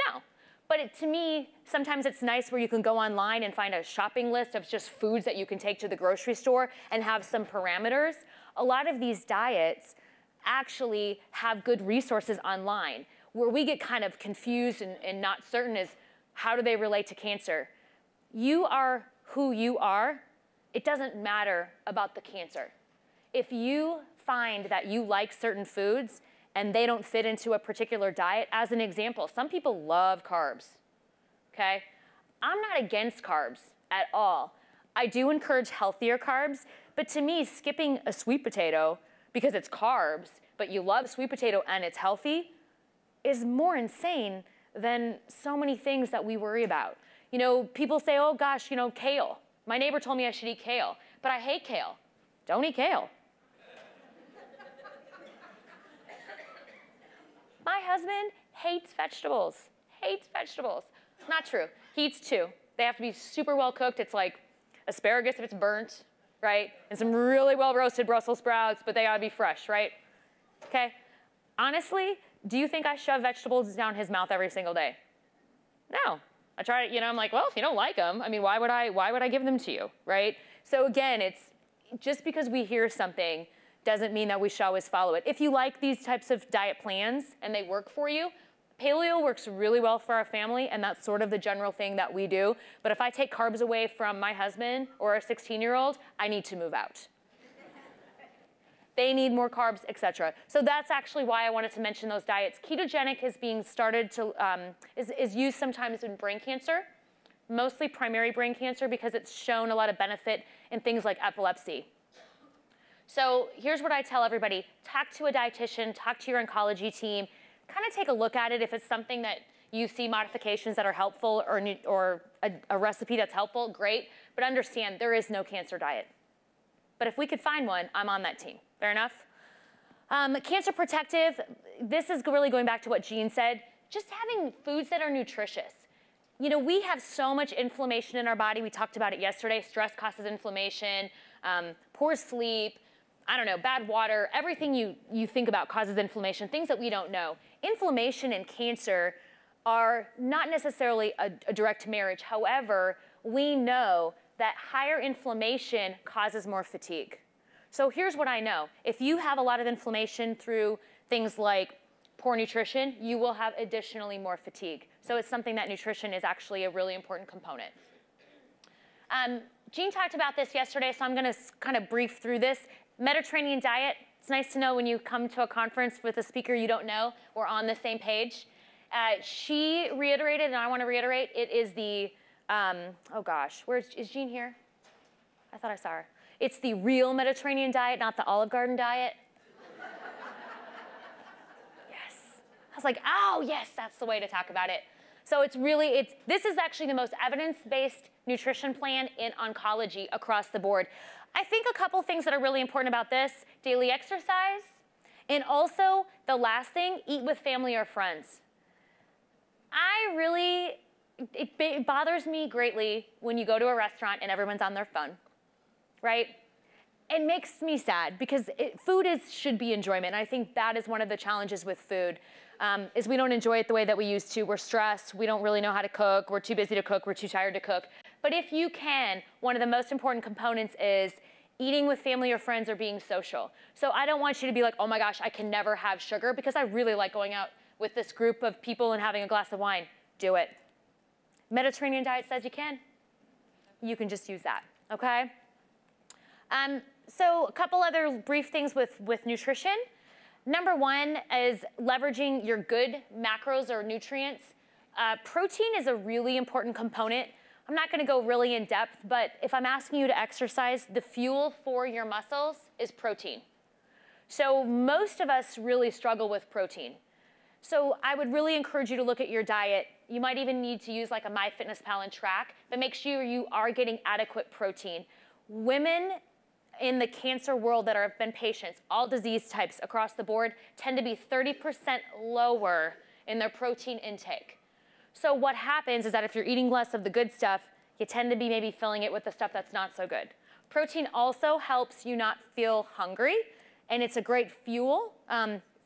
No. But to me, sometimes it's nice where you can go online and find a shopping list of just foods that you can take to the grocery store and have some parameters. A lot of these diets actually have good resources online. Where we get kind of confused and not certain is how do they relate to cancer? You are who you are. It doesn't matter about the cancer. If you find that you like certain foods and they don't fit into a particular diet, as an example, some people love carbs, okay? I'm not against carbs at all. I do encourage healthier carbs, but to me, skipping a sweet potato because it's carbs, but you love sweet potato and it's healthy, is more insane than so many things that we worry about. You know, people say, oh gosh, you know, kale. My neighbor told me I should eat kale, but I hate kale. Don't eat kale. My husband hates vegetables, Not true. He eats 2. They have to be super well cooked. It's like asparagus if it's burnt, right? And some really well roasted Brussels sprouts, but they gotta be fresh, right? Okay? Honestly, do you think I shove vegetables down his mouth every single day? No. I try, I'm like, well, if you don't like them, I mean, why would I give them to you, right? So again, it's just because we hear something doesn't mean that we should always follow it. If you like these types of diet plans and they work for you, paleo works really well for our family, and that's sort of the general thing that we do. But if I take carbs away from my husband or a 16-year-old, I need to move out. They need more carbs, etc. So that's actually why I wanted to mention those diets. Ketogenic is being started to, is used sometimes in brain cancer, mostly primary brain cancer, because it's shown a lot of benefit in things like epilepsy. So here's what I tell everybody. Talk to a dietitian, talk to your oncology team, kind of take a look at it. If it's something that you see modifications that are helpful or a recipe that's helpful, great. But understand, there is no cancer diet. But if we could find one, I'm on that team. Fair enough? Cancer protective, this is really going back to what Jean said, just having foods that are nutritious. We have so much inflammation in our body. We talked about it yesterday. Stress causes inflammation, poor sleep, I don't know, bad water. Everything you think about causes inflammation, things that we don't know. Inflammation and cancer are not necessarily a direct marriage. However, we know that higher inflammation causes more fatigue. So here's what I know. If you have a lot of inflammation through things like poor nutrition, you will have additionally more fatigue. So it's something that nutrition is actually a really important component. Jean talked about this yesterday, so I'm going to kind of brief through this. Mediterranean diet, it's nice to know when you come to a conference with a speaker you don't know, we're on the same page. She reiterated, and I want to reiterate, it is the, oh gosh, is Jean here? I thought I saw her. It's the real Mediterranean diet, not the Olive Garden diet. Yes. I was like, oh yes, that's the way to talk about it. So this is actually the most evidence-based nutrition plan in oncology across the board. I think a couple things that are really important about this, daily exercise, and also the last thing, eat with family or friends. It bothers me greatly when you go to a restaurant and everyone's on their phone, right? It makes me sad because food should be enjoyment. And I think that is one of the challenges with food, is we don't enjoy it the way that we used to. We're stressed, we don't really know how to cook, we're too busy to cook, we're too tired to cook. But if you can, one of the most important components is eating with family or friends or being social. So I don't want you to be like, oh my gosh, I can never have sugar, because I really like going out with this group of people and having a glass of wine. Do it. Mediterranean diet says you can. You can just use that, okay? So a couple other brief things with nutrition. Number one is leveraging your good macros or nutrients. Protein is a really important component. I'm not going to go really in depth, but if I'm asking you to exercise, the fuel for your muscles is protein. So most of us really struggle with protein. So I would really encourage you to look at your diet. You might even need to use like a MyFitnessPal and track, but make sure you are getting adequate protein. Women in the cancer world that have been patients, all disease types across the board, tend to be 30% lower in their protein intake. So what happens is that if you're eating less of the good stuff, you tend to be maybe filling it with the stuff that's not so good. Protein also helps you not feel hungry, and it's a great fuel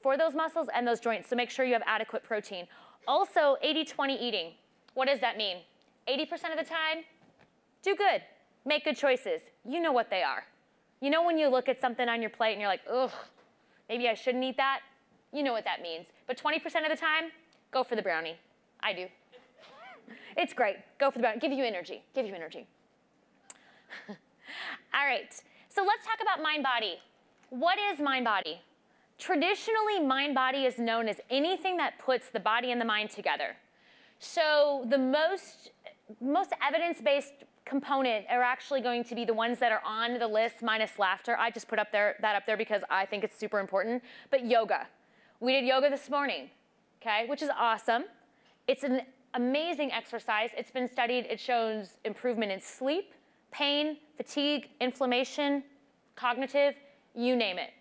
for those muscles and those joints, so make sure you have adequate protein. Also, 80-20 eating. What does that mean? 80% of the time, do good. Make good choices. You know what they are. You know when you look at something on your plate and you're like, ugh, maybe I shouldn't eat that? You know what that means. But 20% of the time, go for the brownie. I do. It's great. Go for the brownie. Give you energy. Give you energy. All right. So let's talk about mind-body. What is mind-body? Traditionally, mind-body is known as anything that puts the body and the mind together. So the most evidence-based component are actually going to be the ones that are on the list minus laughter. I just put that up there because I think it's super important. But yoga. We did yoga this morning, okay, which is awesome. It's an amazing exercise. It's been studied. It shows improvement in sleep, pain, fatigue, inflammation, cognitive, you name it.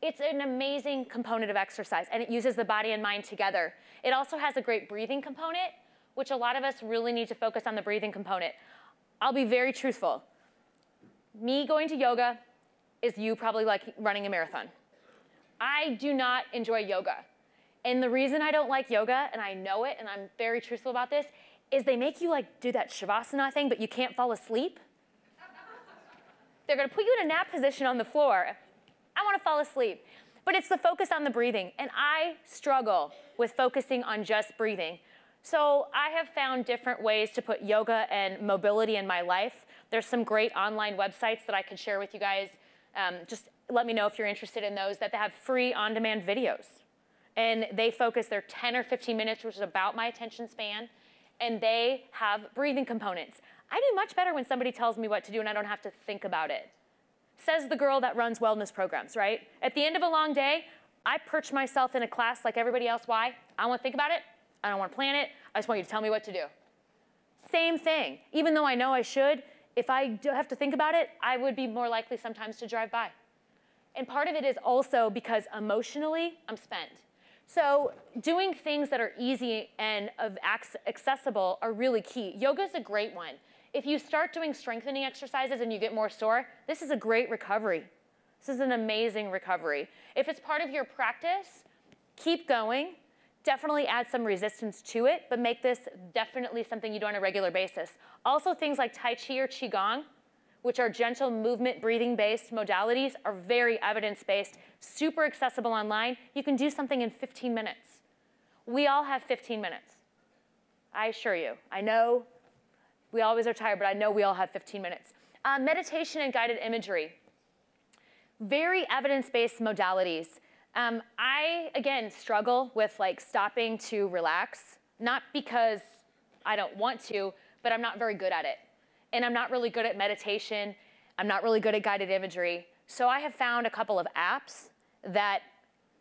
It's an amazing component of exercise, and it uses the body and mind together. It also has a great breathing component, which a lot of us really need to focus on the breathing component. I'll be very truthful. Me going to yoga is you probably like running a marathon. I do not enjoy yoga. And the reason I don't like yoga, and I know it, and I'm very truthful about this, is they make you like do that shavasana thing, but you can't fall asleep. They're gonna put you in a nap position on the floor. I wanna fall asleep. But it's the focus on the breathing, and I struggle with focusing on just breathing. So I have found different ways to put yoga and mobility in my life. There's some great online websites that I could share with you guys. Just let me know if you're interested in those, that they have free on-demand videos. And they focus, they're 10 or 15 minutes, which is about my attention span, and they have breathing components. I do much better when somebody tells me what to do and I don't have to think about it. Says the girl that runs wellness programs, right? At the end of a long day, I perch myself in a class like everybody else. Why? I don't want to think about it. I don't want to plan it. I just want you to tell me what to do. Same thing. Even though I know I should, if I do have to think about it, I would be more likely sometimes to drive by. And part of it is also because emotionally, I'm spent. So doing things that are easy and accessible are really key. Yoga is a great one. If you start doing strengthening exercises and you get more sore, this is a great recovery. This is an amazing recovery. If it's part of your practice, keep going. Definitely add some resistance to it, but make this definitely something you do on a regular basis. Also, things like Tai Chi or Qigong, which are gentle movement, breathing-based modalities, are very evidence-based, super accessible online. You can do something in 15 minutes. We all have 15 minutes. I assure you. I know we always are tired, but I know we all have 15 minutes. Meditation and guided imagery. Very evidence-based modalities. I, again, struggle with like stopping to relax, not because I don't want to, but I'm not very good at it. And I'm not really good at meditation. I'm not really good at guided imagery. So I have found a couple of apps that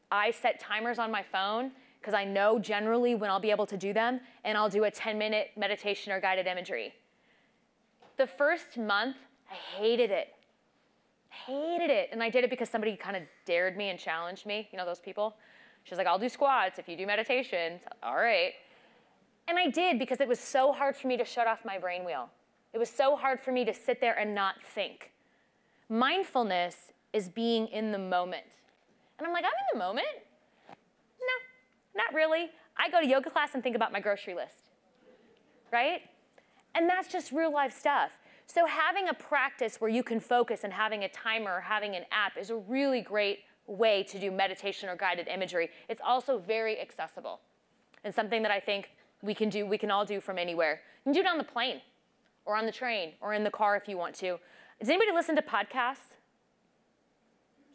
I set timers on my phone because I know generally when I'll be able to do them, and I'll do a 10-minute meditation or guided imagery. The first month, I hated it. Hated it. And I did it because somebody kind of dared me and challenged me. You know those people? She's like, I'll do squats if you do meditation. So, all right. And I did because it was so hard for me to shut off my brain wheel. It was so hard for me to sit there and not think. Mindfulness is being in the moment. And I'm like, I'm in the moment? No, not really. I go to yoga class and think about my grocery list, right? And that's just real life stuff. So having a practice where you can focus and having a timer or having an app is a really great way to do meditation or guided imagery. It's also very accessible and something that I think we can all do from anywhere. You can do it on the plane or on the train or in the car if you want to. Does anybody listen to podcasts?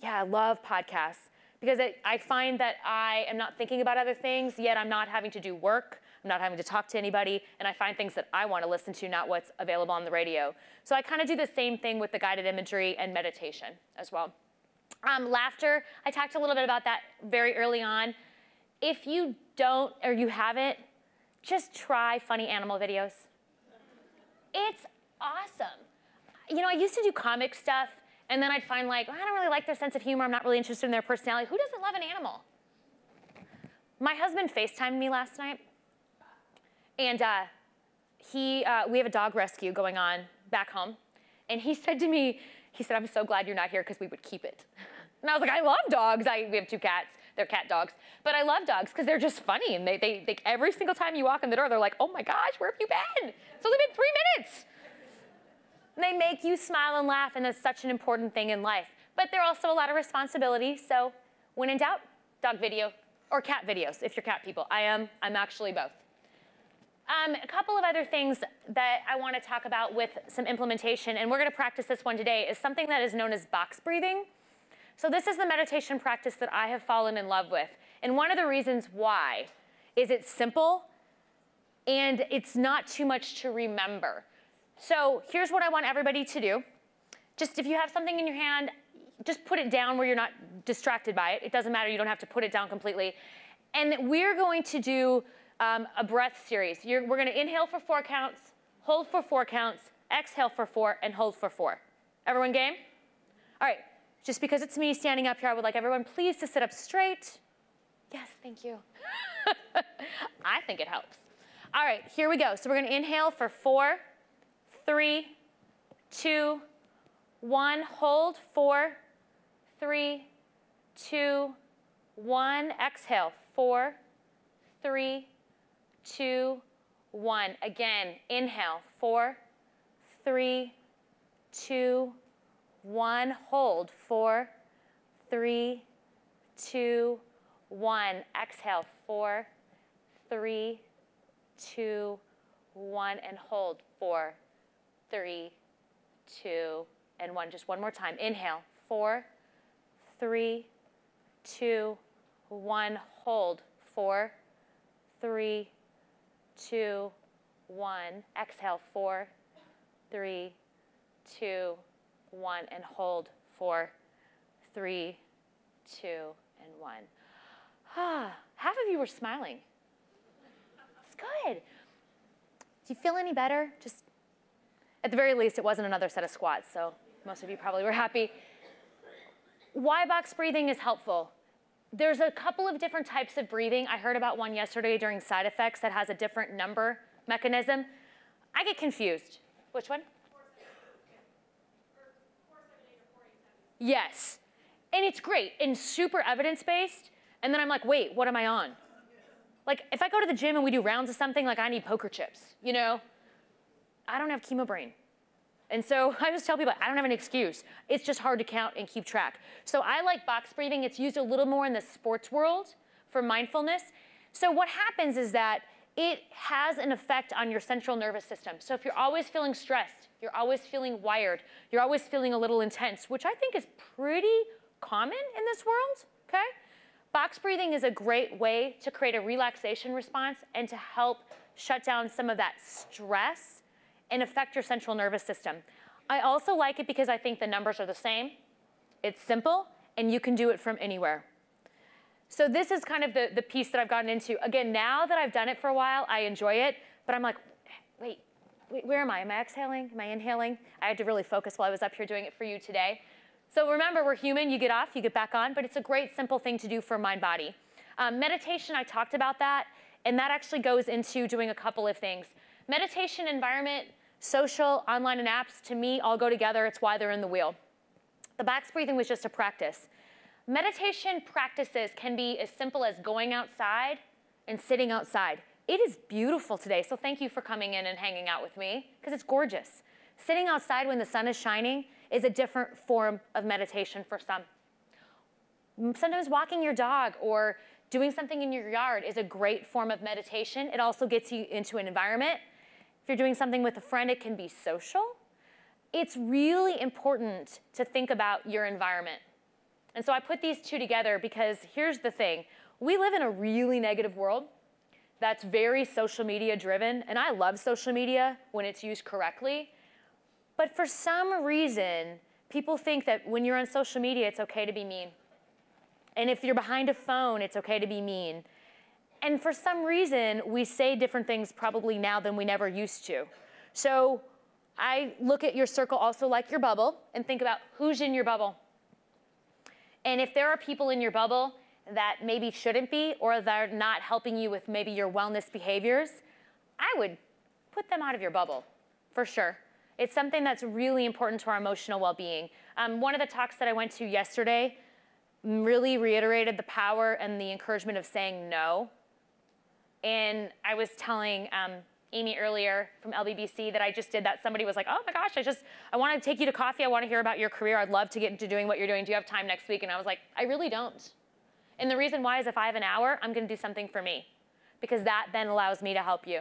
Yeah, I love podcasts because I find that I am not thinking about other things, yet I'm not having to do work. I'm not having to talk to anybody, and I find things that I want to listen to, not what's available on the radio. So I kind of do the same thing with the guided imagery and meditation as well. Laughter, I talked a little bit about that very early on. If you don't or you haven't, just try funny animal videos. It's awesome. You know, I used to do comic stuff, and then I'd find like, I don't really like their sense of humor. I'm not really interested in their personality. Who doesn't love an animal? My husband FaceTimed me last night. And we have a dog rescue going on back home. And he said to me, he said, I'm so glad you're not here because we would keep it. And I was like, I love dogs. We have 2 cats. They're cat dogs. But I love dogs because they're just funny. And they every single time you walk in the door, they're like, oh my gosh, where have you been? It's only been 3 minutes. And they make you smile and laugh, and that's such an important thing in life. But there are also a lot of responsibilities. So when in doubt, dog video or cat videos if you're cat people. I'm actually both. A couple of other things that I want to talk about with some implementation, and we're going to practice this one today, is something that is known as box breathing. So this is the meditation practice that I have fallen in love with. And one of the reasons why is it's simple and it's not too much to remember. So here's what I want everybody to do. Just if you have something in your hand, just put it down where you're not distracted by it. It doesn't matter. You don't have to put it down completely. And we're going to do a breath series. We're going to inhale for 4 counts, hold for 4 counts, exhale for 4, and hold for 4. Everyone game? All right. Just because it's me standing up here, I would like everyone please to sit up straight. Yes, thank you. I think it helps. All right, here we go. So we're going to inhale for 4, 3, 2, 1. Hold 4, 3, 2, 1. Exhale 4, 3, 2, 1. Again, inhale, 4, 3, 2, 1. Hold, 4, 3, 2, 1. Exhale, 4, 3, 2, 1. And hold, 4, 3, 2, and 1. Just one more time. Inhale, 4, 3, 2, 1. Hold, 4, 3, 2, 1. Exhale, 4, 3, 2, 1. And hold, 4, 3, 2, and 1. Half of you were smiling. It's good. Do you feel any better? Just, at the very least, it wasn't another set of squats, so most of you probably were happy. Why box breathing is helpful? There's a couple of different types of breathing. I heard about one yesterday during side effects that has a different number mechanism. I get confused. Which one? 4-7-8 or 4-8-7. Yes. And it's great and super evidence-based. And then I'm like, wait, what am I on? Like, if I go to the gym and we do rounds of something, like I need poker chips, you know? I don't have chemo brain. And so I just tell people, I don't have an excuse. It's just hard to count and keep track. So I like box breathing. It's used a little more in the sports world for mindfulness. So what happens is that it has an effect on your central nervous system. So if you're always feeling stressed, you're always feeling wired, you're always feeling a little intense, which I think is pretty common in this world, okay? Box breathing is a great way to create a relaxation response and to help shut down some of that stress and affect your central nervous system. I also like it because I think the numbers are the same. It's simple, and you can do it from anywhere. So this is kind of the piece that I've gotten into. Again, now that I've done it for a while, I enjoy it, but I'm like, wait, where am I? Am I exhaling? Am I inhaling? I had to really focus while I was up here doing it for you today. So remember, we're human. You get off, you get back on, but it's a great, simple thing to do for mind-body. Meditation, I talked about that, and that actually goes into doing a couple of things. Meditation environment, social, online, and apps, to me, all go together. It's why they're in the wheel. The box breathing was just a practice. Meditation practices can be as simple as going outside and sitting outside. It is beautiful today, so thank you for coming in and hanging out with me, because it's gorgeous. Sitting outside when the sun is shining is a different form of meditation for some. Sometimes walking your dog or doing something in your yard is a great form of meditation. It also gets you into an environment. If you're doing something with a friend, it can be social. It's really important to think about your environment. And so I put these two together because here's the thing. We live in a really negative world that's very social media driven, and I love social media when it's used correctly. But for some reason, people think that when you're on social media, it's okay to be mean. And if you're behind a phone, it's okay to be mean. And for some reason, we say different things probably now than we never used to. So I look at your circle also like your bubble and think about who's in your bubble. And if there are people in your bubble that maybe shouldn't be or that are not helping you with maybe your wellness behaviors, I would put them out of your bubble, for sure. It's something that's really important to our emotional well-being. One of the talks that I went to yesterday really reiterated the power and the encouragement of saying no. And I was telling Amy earlier from LBBC that I just did that. Somebody was like, oh my gosh, I want to take you to coffee. I want to hear about your career. I'd love to get into doing what you're doing. Do you have time next week? And I was like, I really don't. And the reason why is if I have an hour, I'm going to do something for me, because that then allows me to help you.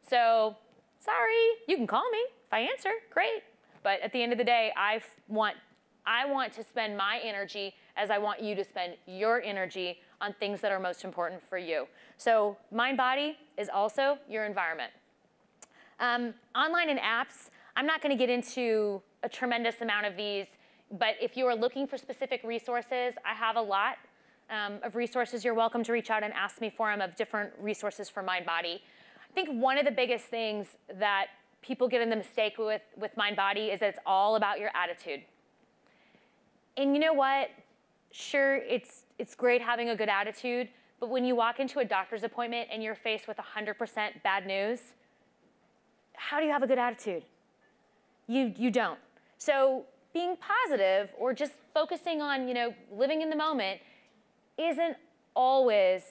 So sorry, you can call me. If I answer, great. But at the end of the day, I want to spend my energy as I want you to spend your energy on things that are most important for you. So mind body is also your environment. Online and apps, I'm not going to get into a tremendous amount of these, but if you are looking for specific resources, I have a lot of resources. You're welcome to reach out and ask me for them of different resources for mind body. I think one of the biggest things that people get in the mistake with mind body is that it's all about your attitude. And you know what? Sure, it's great having a good attitude, but when you walk into a doctor's appointment and you're faced with 100% bad news, how do you have a good attitude? You don't. So being positive or just focusing on, living in the moment isn't always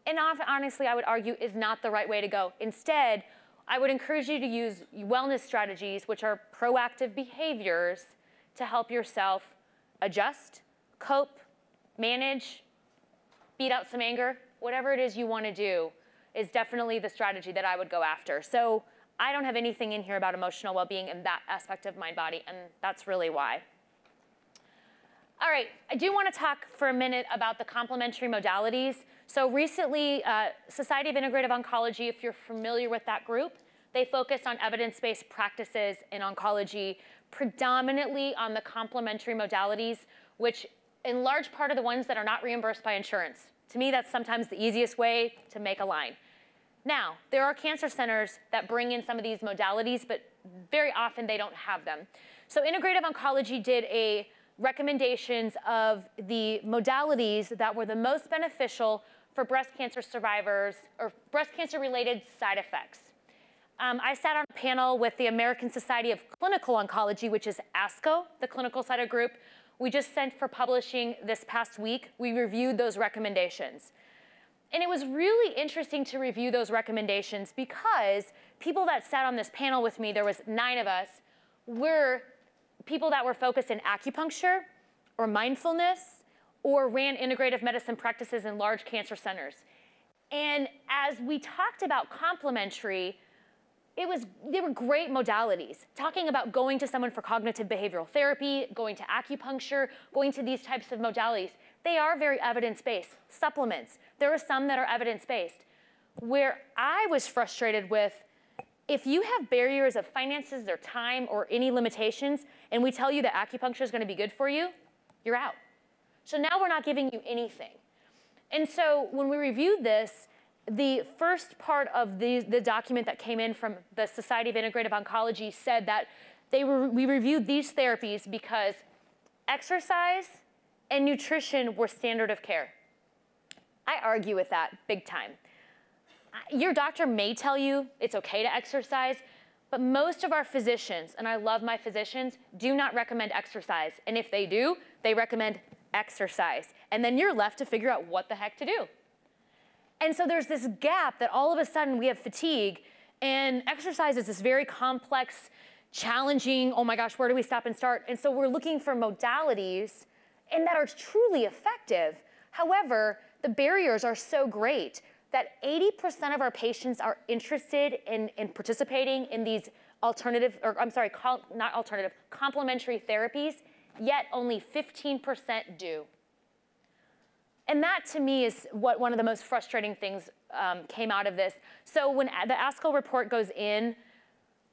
and honestly, I would argue is not the right way to go. Instead, I would encourage you to use wellness strategies, which are proactive behaviors to help yourself adjust, cope, manage, beat out some anger, whatever it is you want to do is definitely the strategy that I would go after. So I don't have anything in here about emotional well-being in that aspect of mind, body, and that's really why. All right, I do want to talk for a minute about the complementary modalities. So recently, Society of Integrative Oncology, if you're familiar with that group, they focus on evidence-based practices in oncology, predominantly on the complementary modalities, which in large part are the ones that are not reimbursed by insurance. To me, that's sometimes the easiest way to make a line. Now, there are cancer centers that bring in some of these modalities, but very often they don't have them. So Integrative Oncology did a recommendations of the modalities that were the most beneficial for breast cancer survivors or breast cancer related side effects. I sat on a panel with the American Society of Clinical Oncology, which is ASCO, the clinical side of group. We just sent for publishing this past week. We reviewed those recommendations. And it was really interesting to review those recommendations because people that sat on this panel with me, there was 9 of us, were people that were focused in acupuncture or mindfulness or ran integrative medicine practices in large cancer centers. And as we talked about complementary, they were great modalities. Talking about going to someone for cognitive behavioral therapy, going to acupuncture, going to these types of modalities, they are very evidence-based. Supplements, there are some that are evidence-based. Where I was frustrated with, if you have barriers of finances or time or any limitations, and we tell you that acupuncture is going to be good for you, you're out. So now we're not giving you anything. And so when we reviewed this, the first part of the document that came in from the Society of Integrative Oncology said that we reviewed these therapies because exercise and nutrition were standard of care. I argue with that big time. Your doctor may tell you it's okay to exercise, but most of our physicians, and I love my physicians, do not recommend exercise. And if they do, they recommend exercise. And then you're left to figure out what the heck to do. And so there's this gap that all of a sudden we have fatigue, and exercise is this very complex, challenging, oh my gosh, where do we stop and start? And so we're looking for modalities and that are truly effective. However, the barriers are so great that 80% of our patients are interested in participating in these complementary therapies, yet only 15% do. And that to me is what one of the most frustrating things came out of this. So when the ASCO report goes in,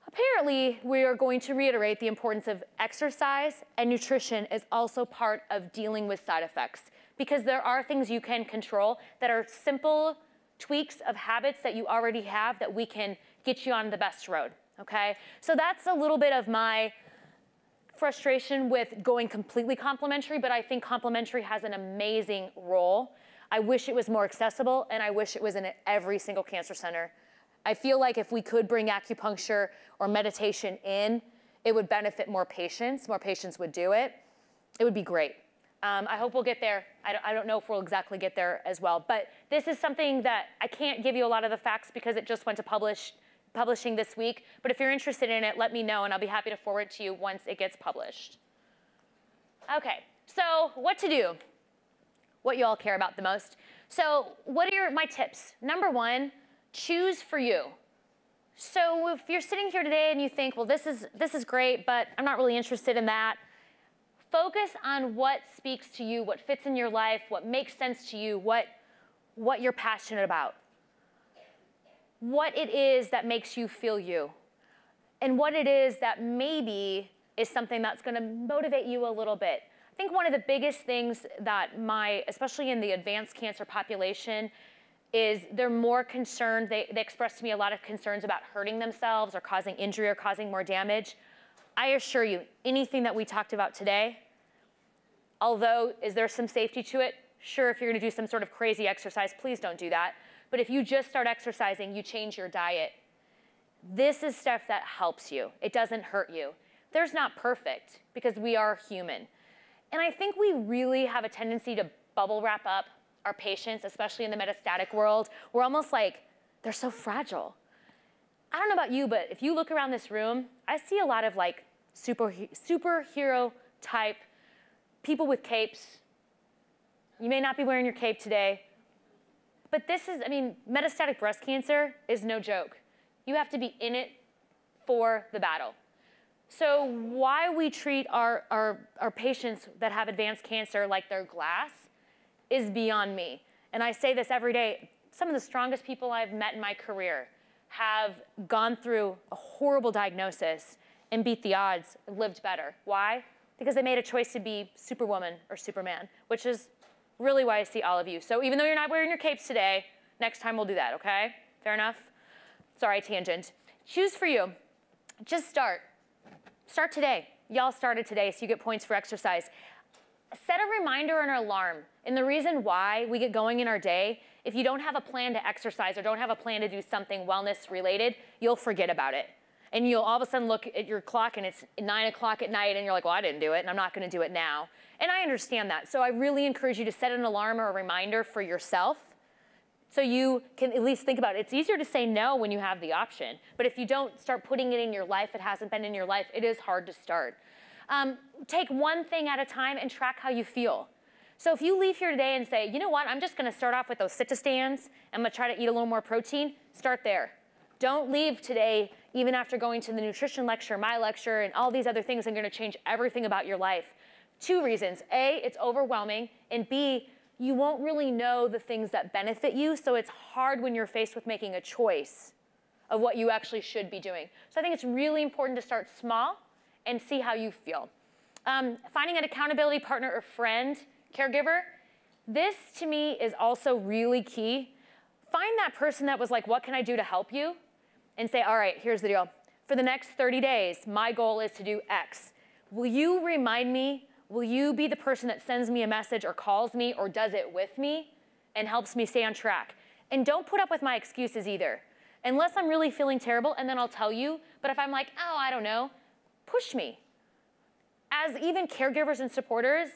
apparently we are going to reiterate the importance of exercise and nutrition is also part of dealing with side effects, because there are things you can control that are simple tweaks of habits that you already have that we can get you on the best road, okay? So that's a little bit of my frustration with going completely complementary, but I think complementary has an amazing role. I wish it was more accessible, and I wish it was in every single cancer center. I feel like if we could bring acupuncture or meditation in, it would benefit more patients. More patients would do it. It would be great. I hope we'll get there. I don't know if we'll exactly get there as well, but this is something that I can't give you a lot of the facts because it just went to publishing this week, but if you're interested in it, let me know and I'll be happy to forward it to you once it gets published. Okay, so what to do? What you all care about the most. So what are my tips? Number 1, choose for you. So if you're sitting here today and you think, well, this is great, but I'm not really interested in that, focus on what speaks to you, what fits in your life, what makes sense to you, what you're passionate about. What it is that makes you feel you, and what it is that maybe is something that's going to motivate you a little bit. I think one of the biggest things that especially in the advanced cancer population, is they're more concerned, they express to me a lot of concerns about hurting themselves or causing injury or causing more damage. I assure you, anything that we talked about today, although is there some safety to it? Sure, if you're going to do some sort of crazy exercise, please don't do that. But if you just start exercising, you change your diet. This is stuff that helps you. It doesn't hurt you. There's not perfect because we are human. And I think we really have a tendency to bubble wrap up our patients, especially in the metastatic world, we're almost like, they're so fragile. I don't know about you, but if you look around this room, I see a lot of like superhero type people with capes. You may not be wearing your cape today, but this is, I mean, metastatic breast cancer is no joke. You have to be in it for the battle. So why we treat our patients that have advanced cancer like they're glass is beyond me. And I say this every day. Some of the strongest people I've met in my career have gone through a horrible diagnosis and beat the odds, lived better. Why? Because they made a choice to be Superwoman or Superman, which is really why I see all of you. So even though you're not wearing your capes today, next time we'll do that, okay? Fair enough? Sorry, tangent. Choose for you. Just start. Start today. Y'all started today, so you get points for exercise. Set a reminder or an alarm. And the reason why we get going in our day, if you don't have a plan to exercise or don't have a plan to do something wellness related, you'll forget about it. And you'll all of a sudden look at your clock and it's 9 o'clock at night and you're like, well, I didn't do it and I'm not gonna do it now. And I understand that. So I really encourage you to set an alarm or a reminder for yourself so you can at least think about it. It's easier to say no when you have the option. But if you don't start putting it in your life, it hasn't been in your life, it is hard to start. Take one thing at a time and track how you feel. So if you leave here today and say, you know what, I'm just gonna start off with those sit-to-stands, I'm gonna try to eat a little more protein, start there. Don't leave today, even after going to the nutrition lecture, my lecture, and all these other things are gonna change everything about your life. 2 reasons. A, it's overwhelming, and B, you won't really know the things that benefit you, so it's hard when you're faced with making a choice of what you actually should be doing. So I think it's really important to start small and see how you feel. Finding an accountability partner or friend, caregiver, this to me is also really key. Find that person that was like, what can I do to help you? And say, all right, here's the deal. For the next 30 days, my goal is to do X. Will you remind me? Will you be the person that sends me a message or calls me or does it with me and helps me stay on track? And don't put up with my excuses either. Unless I'm really feeling terrible, and then I'll tell you. But if I'm like, oh, I don't know, push me. As even caregivers and supporters,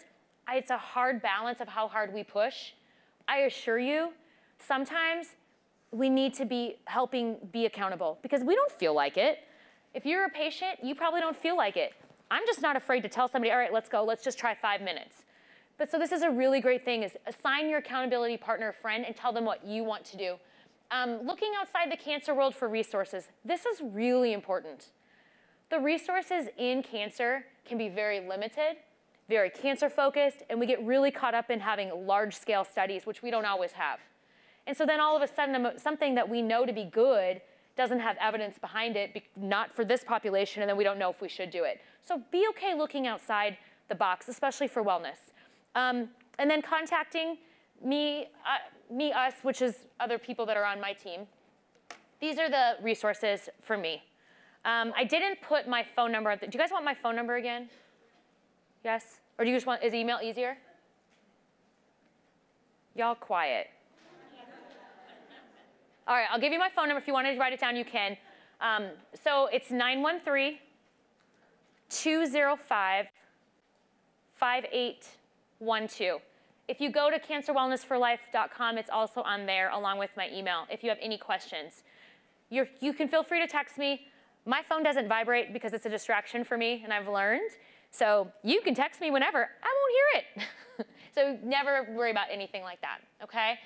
it's a hard balance of how hard we push. I assure you, sometimes we need to be helping be accountable because we don't feel like it. If you're a patient, you probably don't feel like it. I'm just not afraid to tell somebody, all right, let's go, let's just try 5 minutes. But so this is a really great thing, is assign your accountability partner or friend and tell them what you want to do. Looking outside the cancer world for resources, this is really important. The resources in cancer can be very limited, very cancer focused, and we get really caught up in having large scale studies, which we don't always have. And so then all of a sudden, something that we know to be good doesn't have evidence behind it, not for this population, and then we don't know if we should do it. So be okay looking outside the box, especially for wellness. And then contacting me, us, which is other people that are on my team. These are the resources for me. I didn't put my phone number. Do you guys want my phone number again? Yes? Or do you just want, is email easier? Y'all quiet. All right, I'll give you my phone number. If you want to write it down, you can. So it's 913-205-5812. If you go to cancerwellnessforlife.com, it's also on there along with my email if you have any questions. You can feel free to text me. My phone doesn't vibrate because it's a distraction for me, and I've learned. So you can text me whenever. I won't hear it. So never worry about anything like that, okay?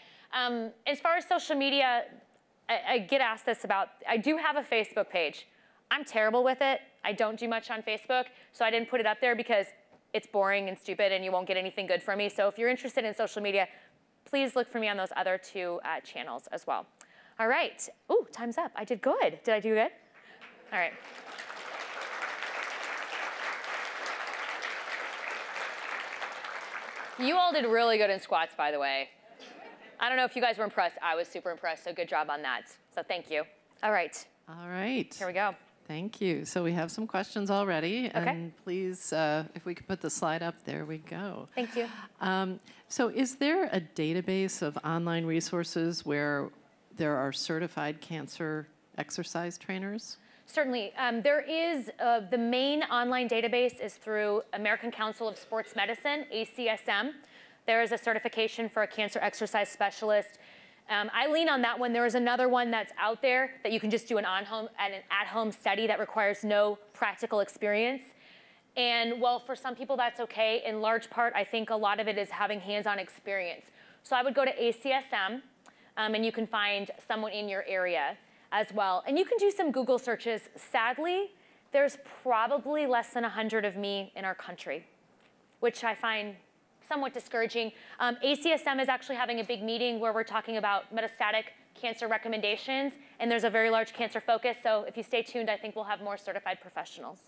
As far as social media, I get asked this about, I do have a Facebook page. I'm terrible with it. I don't do much on Facebook, so I didn't put it up there because it's boring and stupid and you won't get anything good from me. So if you're interested in social media, please look for me on those other 2 channels as well. All right. Ooh, time's up. I did good. Did I do good? All right. You all did really good in squats, by the way. I don't know if you guys were impressed. I was super impressed, so good job on that. So thank you. All right. All right. Here we go. Thank you. So we have some questions already. Okay. And please, if we could put the slide up, there we go. Thank you. So is there a database of online resources where there are certified cancer exercise trainers? Certainly. There is, the main online database is through American Council of Sports Medicine, ACSM. There is a certification for a cancer exercise specialist. I lean on that one. There is another one that's out there that you can just do an at-home study that requires no practical experience. And well, for some people that's okay. In large part, I think a lot of it is having hands-on experience. So I would go to ACSM, and you can find someone in your area as well. And you can do some Google searches. Sadly, there's probably less than 100 of me in our country, which I find somewhat discouraging. ACSM is actually having a big meeting where we're talking about metastatic cancer recommendations, and there's a very large cancer focus. So if you stay tuned, I think we'll have more certified professionals.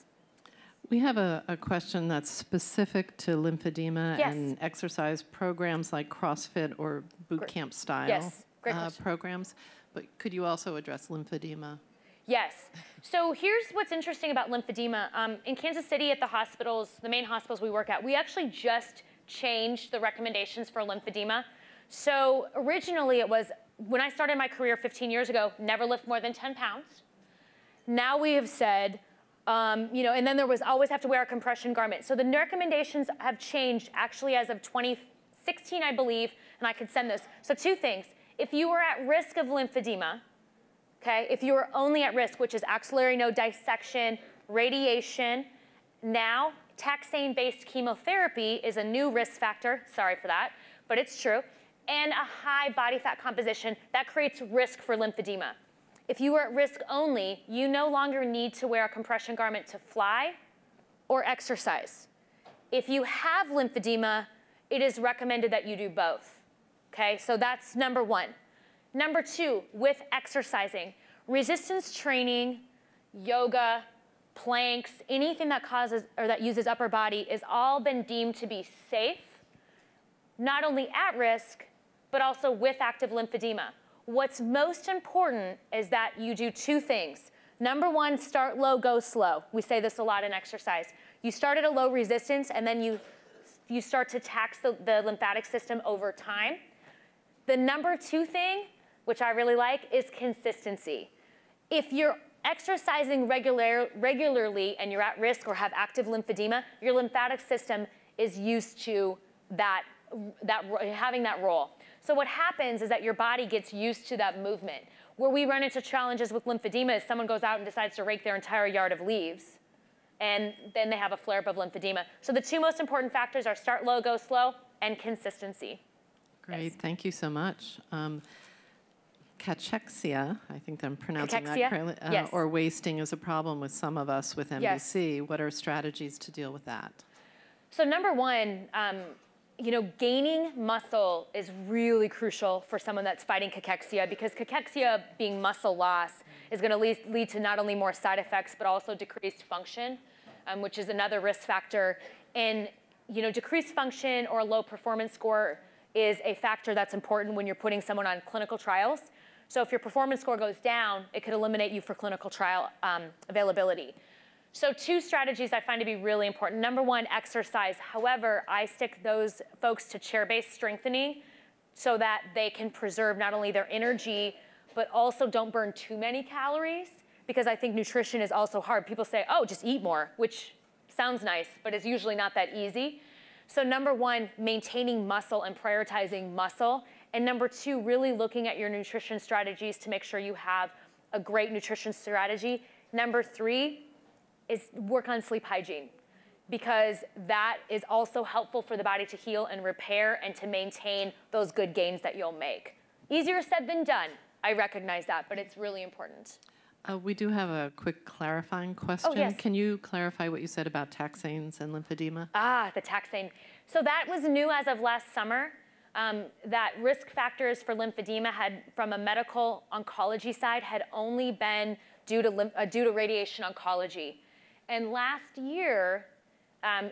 We have a question that's specific to lymphedema Yes. and exercise programs like CrossFit or boot camp style Yes. Great question. programs. But could you also address lymphedema? Yes. So here's what's interesting about lymphedema. In Kansas City at the hospitals, the main hospitals we work at, we actually just changed the recommendations for lymphedema. So originally it was, when I started my career 15 years ago, never lift more than 10 pounds. Now we have said, and then there was always have to wear a compression garment. So the recommendations have changed actually as of 2016, I believe, and I could send this. So two things. If you are at risk of lymphedema, okay, if you are only at risk, which is axillary node dissection, radiation, now taxane-based chemotherapy is a new risk factor, sorry for that, but it's true, and a high body fat composition that creates risk for lymphedema. If you are at risk only, you no longer need to wear a compression garment to fly or exercise. If you have lymphedema, it is recommended that you do both, okay? So that's number one. Number two, with exercising, resistance training, yoga, planks, anything that causes or that uses upper body is all been deemed to be safe, not only at risk, but also with active lymphedema. What's most important is that you do two things. Number one, start low, go slow. We say this a lot in exercise. You start at a low resistance, and then you start to tax the lymphatic system over time. The number two thing, which I really like, is consistency. If you're exercising regularly and you're at risk or have active lymphedema, your lymphatic system is used to having that role. So what happens is that your body gets used to that movement. Where we run into challenges with lymphedema is someone goes out and decides to rake their entire yard of leaves, and then they have a flare-up of lymphedema. So the two most important factors are start low, go slow, and consistency. Great, Yes. thank you so much. Cachexia, I think I'm pronouncing Cachexia? that correctly, Yes. or wasting is a problem with some of us with MBC. What are strategies to deal with that? So number one, gaining muscle is really crucial for someone that's fighting cachexia, because cachexia, being muscle loss, is going to lead to not only more side effects, but also decreased function, which is another risk factor. And decreased function or a low performance score is a factor that's important when you're putting someone on clinical trials. So if your performance score goes down, it could eliminate you for clinical trial availability. So two strategies I find to be really important. Number one, exercise. However, I stick those folks to chair-based strengthening so that they can preserve not only their energy, but also don't burn too many calories, because I think nutrition is also hard. People say, oh, just eat more, which sounds nice, but it's usually not that easy. So number one, maintaining muscle and prioritizing muscle. And number two, really looking at your nutrition strategies to make sure you have a great nutrition strategy. Number three is work on sleep hygiene, because that is also helpful for the body to heal and repair and to maintain those good gains that you'll make. Easier said than done. I recognize that, but it's really important. We do have a quick clarifying question. Oh, yes. Can you clarify what you said about taxanes and lymphedema? The taxane. So that was new as of last summer. That risk factors for lymphedema from a medical oncology side, had only been due to radiation oncology. And last year,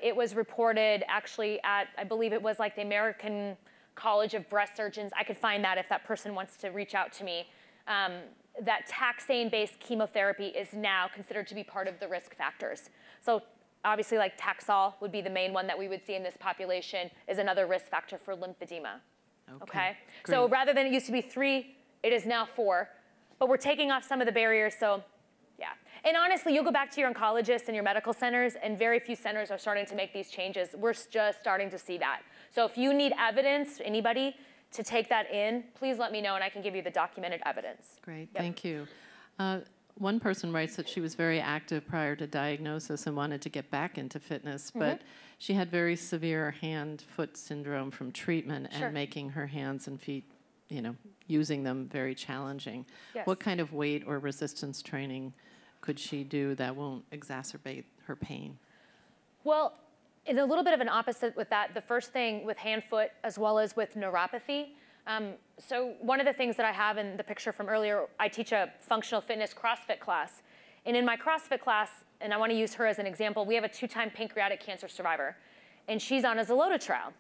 it was reported actually at, I believe it was like the American College of Breast Surgeons. I could find that if that person wants to reach out to me. That taxane-based chemotherapy is now considered to be part of the risk factors. So obviously, like Taxol would be the main one that we would see in this population, is another risk factor for lymphedema. Okay? So rather than it used to be 3, it is now 4. But we're taking off some of the barriers, so yeah. And honestly, you'll go back to your oncologists and your medical centers, and very few centers are starting to make these changes. We're just starting to see that. So if you need evidence, anybody, to take that in, please let me know and I can give you the documented evidence. Great, thank you. One person writes that she was very active prior to diagnosis and wanted to get back into fitness, but she had very severe hand-foot syndrome from treatment and making her hands and feet, you know, using them very challenging. Yes. What kind of weight or resistance training could she do that won't exacerbate her pain? Well, in a little bit of an opposite with that, the first thing with hand-foot as well as with neuropathy, so one of the things that I have in the picture from earlier, I teach a functional fitness CrossFit class. And in my CrossFit class, and I want to use her as an example, we have a 2-time pancreatic cancer survivor. And she's on a Zolota trial.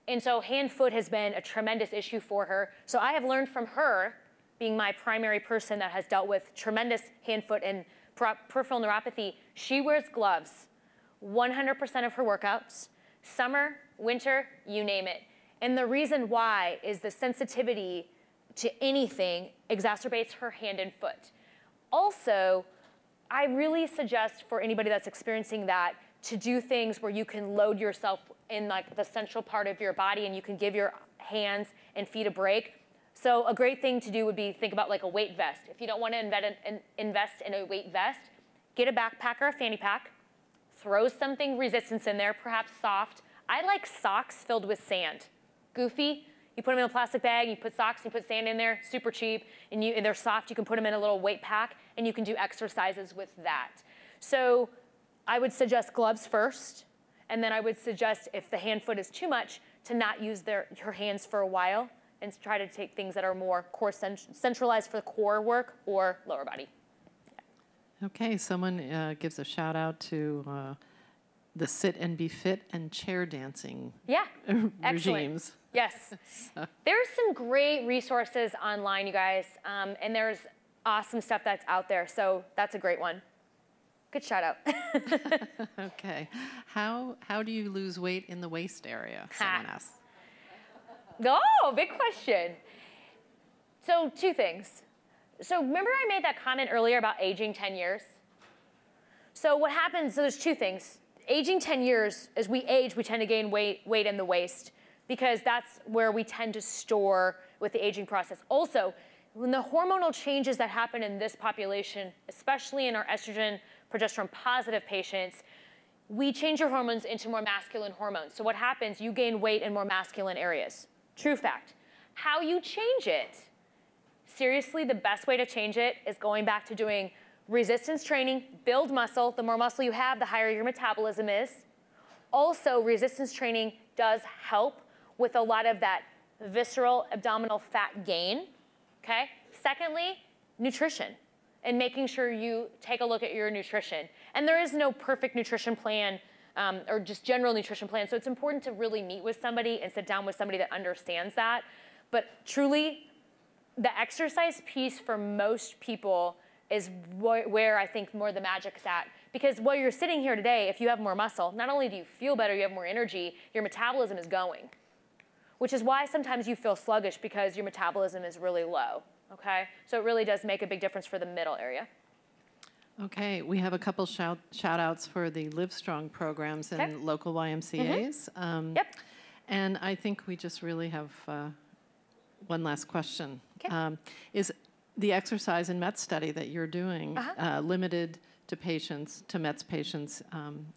And so hand-foot has been a tremendous issue for her. So I have learned from her, being my primary person that has dealt with tremendous hand-foot and peripheral neuropathy, she wears gloves 100% of her workouts, summer, winter, you name it. And the reason why is the sensitivity to anything exacerbates her hand and foot. Also, I really suggest for anybody that's experiencing that to do things where you can load yourself in like the central part of your body and you can give your hands and feet a break. So a great thing to do would be think about like a weight vest. If you don't want to invest in a weight vest, get a backpack or a fanny pack, throw something resistance in there, perhaps soft. I like socks filled with sand. Goofy, you put them in a plastic bag, you put socks, you put sand in there, super cheap, and they're soft, you can put them in a little weight pack, and you can do exercises with that. So I would suggest gloves first, and then I would suggest if the hand-foot is too much, to not use her hands for a while, and to try to take things that are more core centralized for the core work or lower body. Yeah. Okay, someone gives a shout out to the sit and be fit and chair dancing regimes. Yes. There's some great resources online, you guys, and there's awesome stuff that's out there, so that's a great one. Good shout out. Okay. How do you lose weight in the waist area, someone asks? Oh, big question. So 2 things. So remember I made that comment earlier about aging 10 years? So what happens, so there's 2 things. Aging 10 years, as we age, we tend to gain weight in the waist because that's where we tend to store with the aging process. Also, when the hormonal changes that happen in this population, especially in our estrogen, progesterone positive patients, we change your hormones into more masculine hormones. So what happens, you gain weight in more masculine areas. True fact. How you change it, seriously, the best way to change it is going back to doing resistance training, build muscle. The more muscle you have, the higher your metabolism is. Also, resistance training does help with a lot of that visceral abdominal fat gain, okay? Secondly, nutrition and making sure you take a look at your nutrition. And there is no perfect nutrition plan or just general nutrition plan, so it's important to really meet with somebody and sit down with somebody that understands that. But truly, the exercise piece for most people is where I think more the magic's at. Because while you're sitting here today, if you have more muscle, not only do you feel better, you have more energy, your metabolism is going. Which is why sometimes you feel sluggish because your metabolism is really low, okay? So it really does make a big difference for the middle area. Okay, we have a couple shout outs for the Livestrong programs and local YMCAs. Yep. And I think we just really have one last question. Is the exercise and MET study that you're doing limited to patients, to METS patients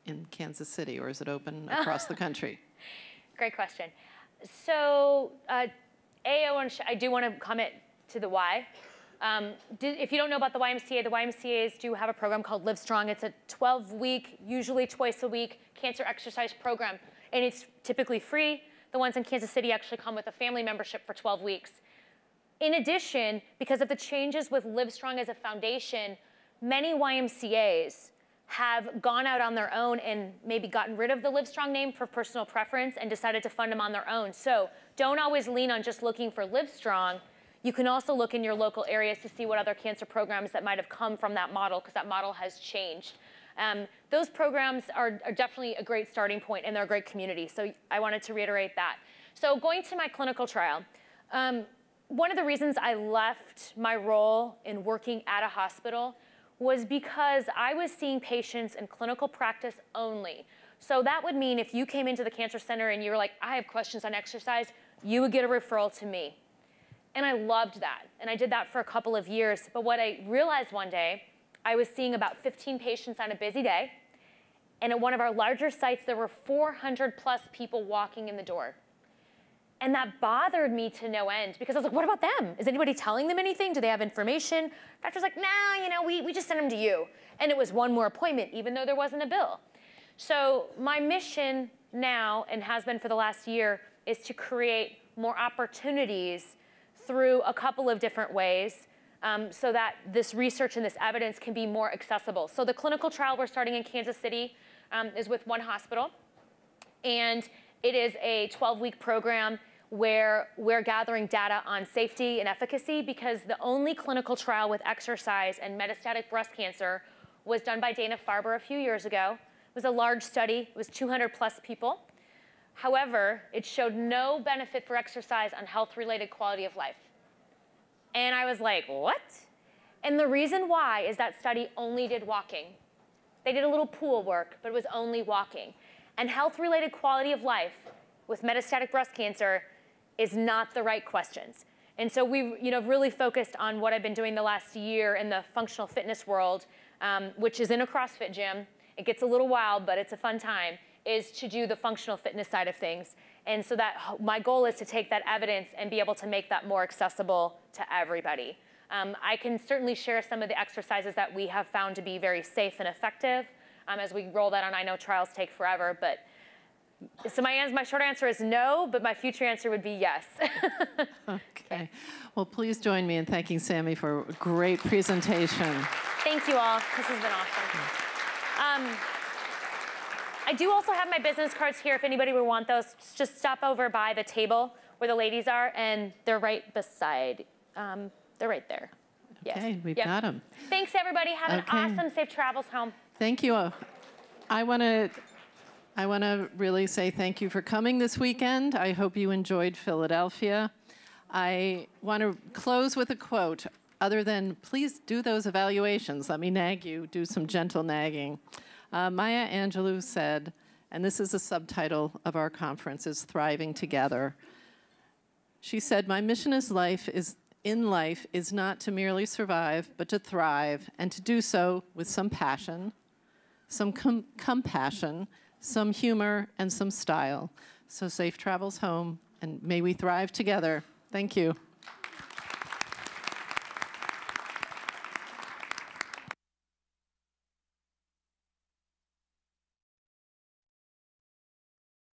in Kansas City, or is it open across the country? Great question. So I do want to comment to the why. If you don't know about the YMCAs do have a program called Livestrong. It's a 12-week, usually twice a week, cancer exercise program. And it's typically free. The ones in Kansas City actually come with a family membership for 12 weeks. In addition, because of the changes with Livestrong as a foundation, many YMCAs have gone out on their own and maybe gotten rid of the Livestrong name for personal preference and decided to fund them on their own. So don't always lean on just looking for Livestrong. You can also look in your local areas to see what other cancer programs that might have come from that model, because that model has changed. Those programs are definitely a great starting point, and they're a great community. So I wanted to reiterate that. So going to my clinical trial, one of the reasons I left my role in working at a hospital was because I was seeing patients in clinical practice only. So that would mean if you came into the cancer center and you were like, I have questions on exercise, you would get a referral to me. And I loved that. And I did that for a couple of years. But what I realized one day, I was seeing about 15 patients on a busy day. And at one of our larger sites, there were 400 plus people walking in the door. And that bothered me to no end because I was like, what about them? Is anybody telling them anything? Do they have information? Doctor's like, no, we just send them to you. And it was one more appointment, even though there wasn't a bill. So my mission now, and has been for the last year, is to create more opportunities through a couple of different ways so that this research and this evidence can be more accessible. So the clinical trial we're starting in Kansas City is with one hospital. And it is a 12-week program where we're gathering data on safety and efficacy because the only clinical trial with exercise and metastatic breast cancer was done by Dana-Farber a few years ago. It was a large study. It was 200 plus people. However, it showed no benefit for exercise on health-related quality of life. And I was like, what? And the reason why is that study only did walking. They did a little pool work, but it was only walking. And health-related quality of life with metastatic breast cancer is not the right questions. And so we've really focused on what I've been doing the last year in the functional fitness world, which is in a CrossFit gym. It gets a little wild, but it's a fun time, is to do the functional fitness side of things. And so that my goal is to take that evidence and be able to make that more accessible to everybody. I can certainly share some of the exercises that we have found to be very safe and effective as we roll that on. I know trials take forever, but so my short answer is no, but my future answer would be yes. Okay. Well, please join me in thanking Sammy for a great presentation. Thank you all. This has been awesome. I do also have my business cards here if anybody would want those. Just stop over by the table where the ladies are, and they're right beside, they're right there. Okay, yes. we've got them. Thanks, everybody. Have an awesome, safe travels home. Thank you. I want to really say thank you for coming this weekend. I hope you enjoyed Philadelphia. I want to close with a quote, other than please do those evaluations. Let me nag you, do some gentle nagging. Maya Angelou said, and this is the subtitle of our conference, is Thriving Together. She said, my mission in life is not to merely survive, but to thrive, and to do so with some passion, some compassion, some humor, and some style. So safe travels home, and may we thrive together. Thank you.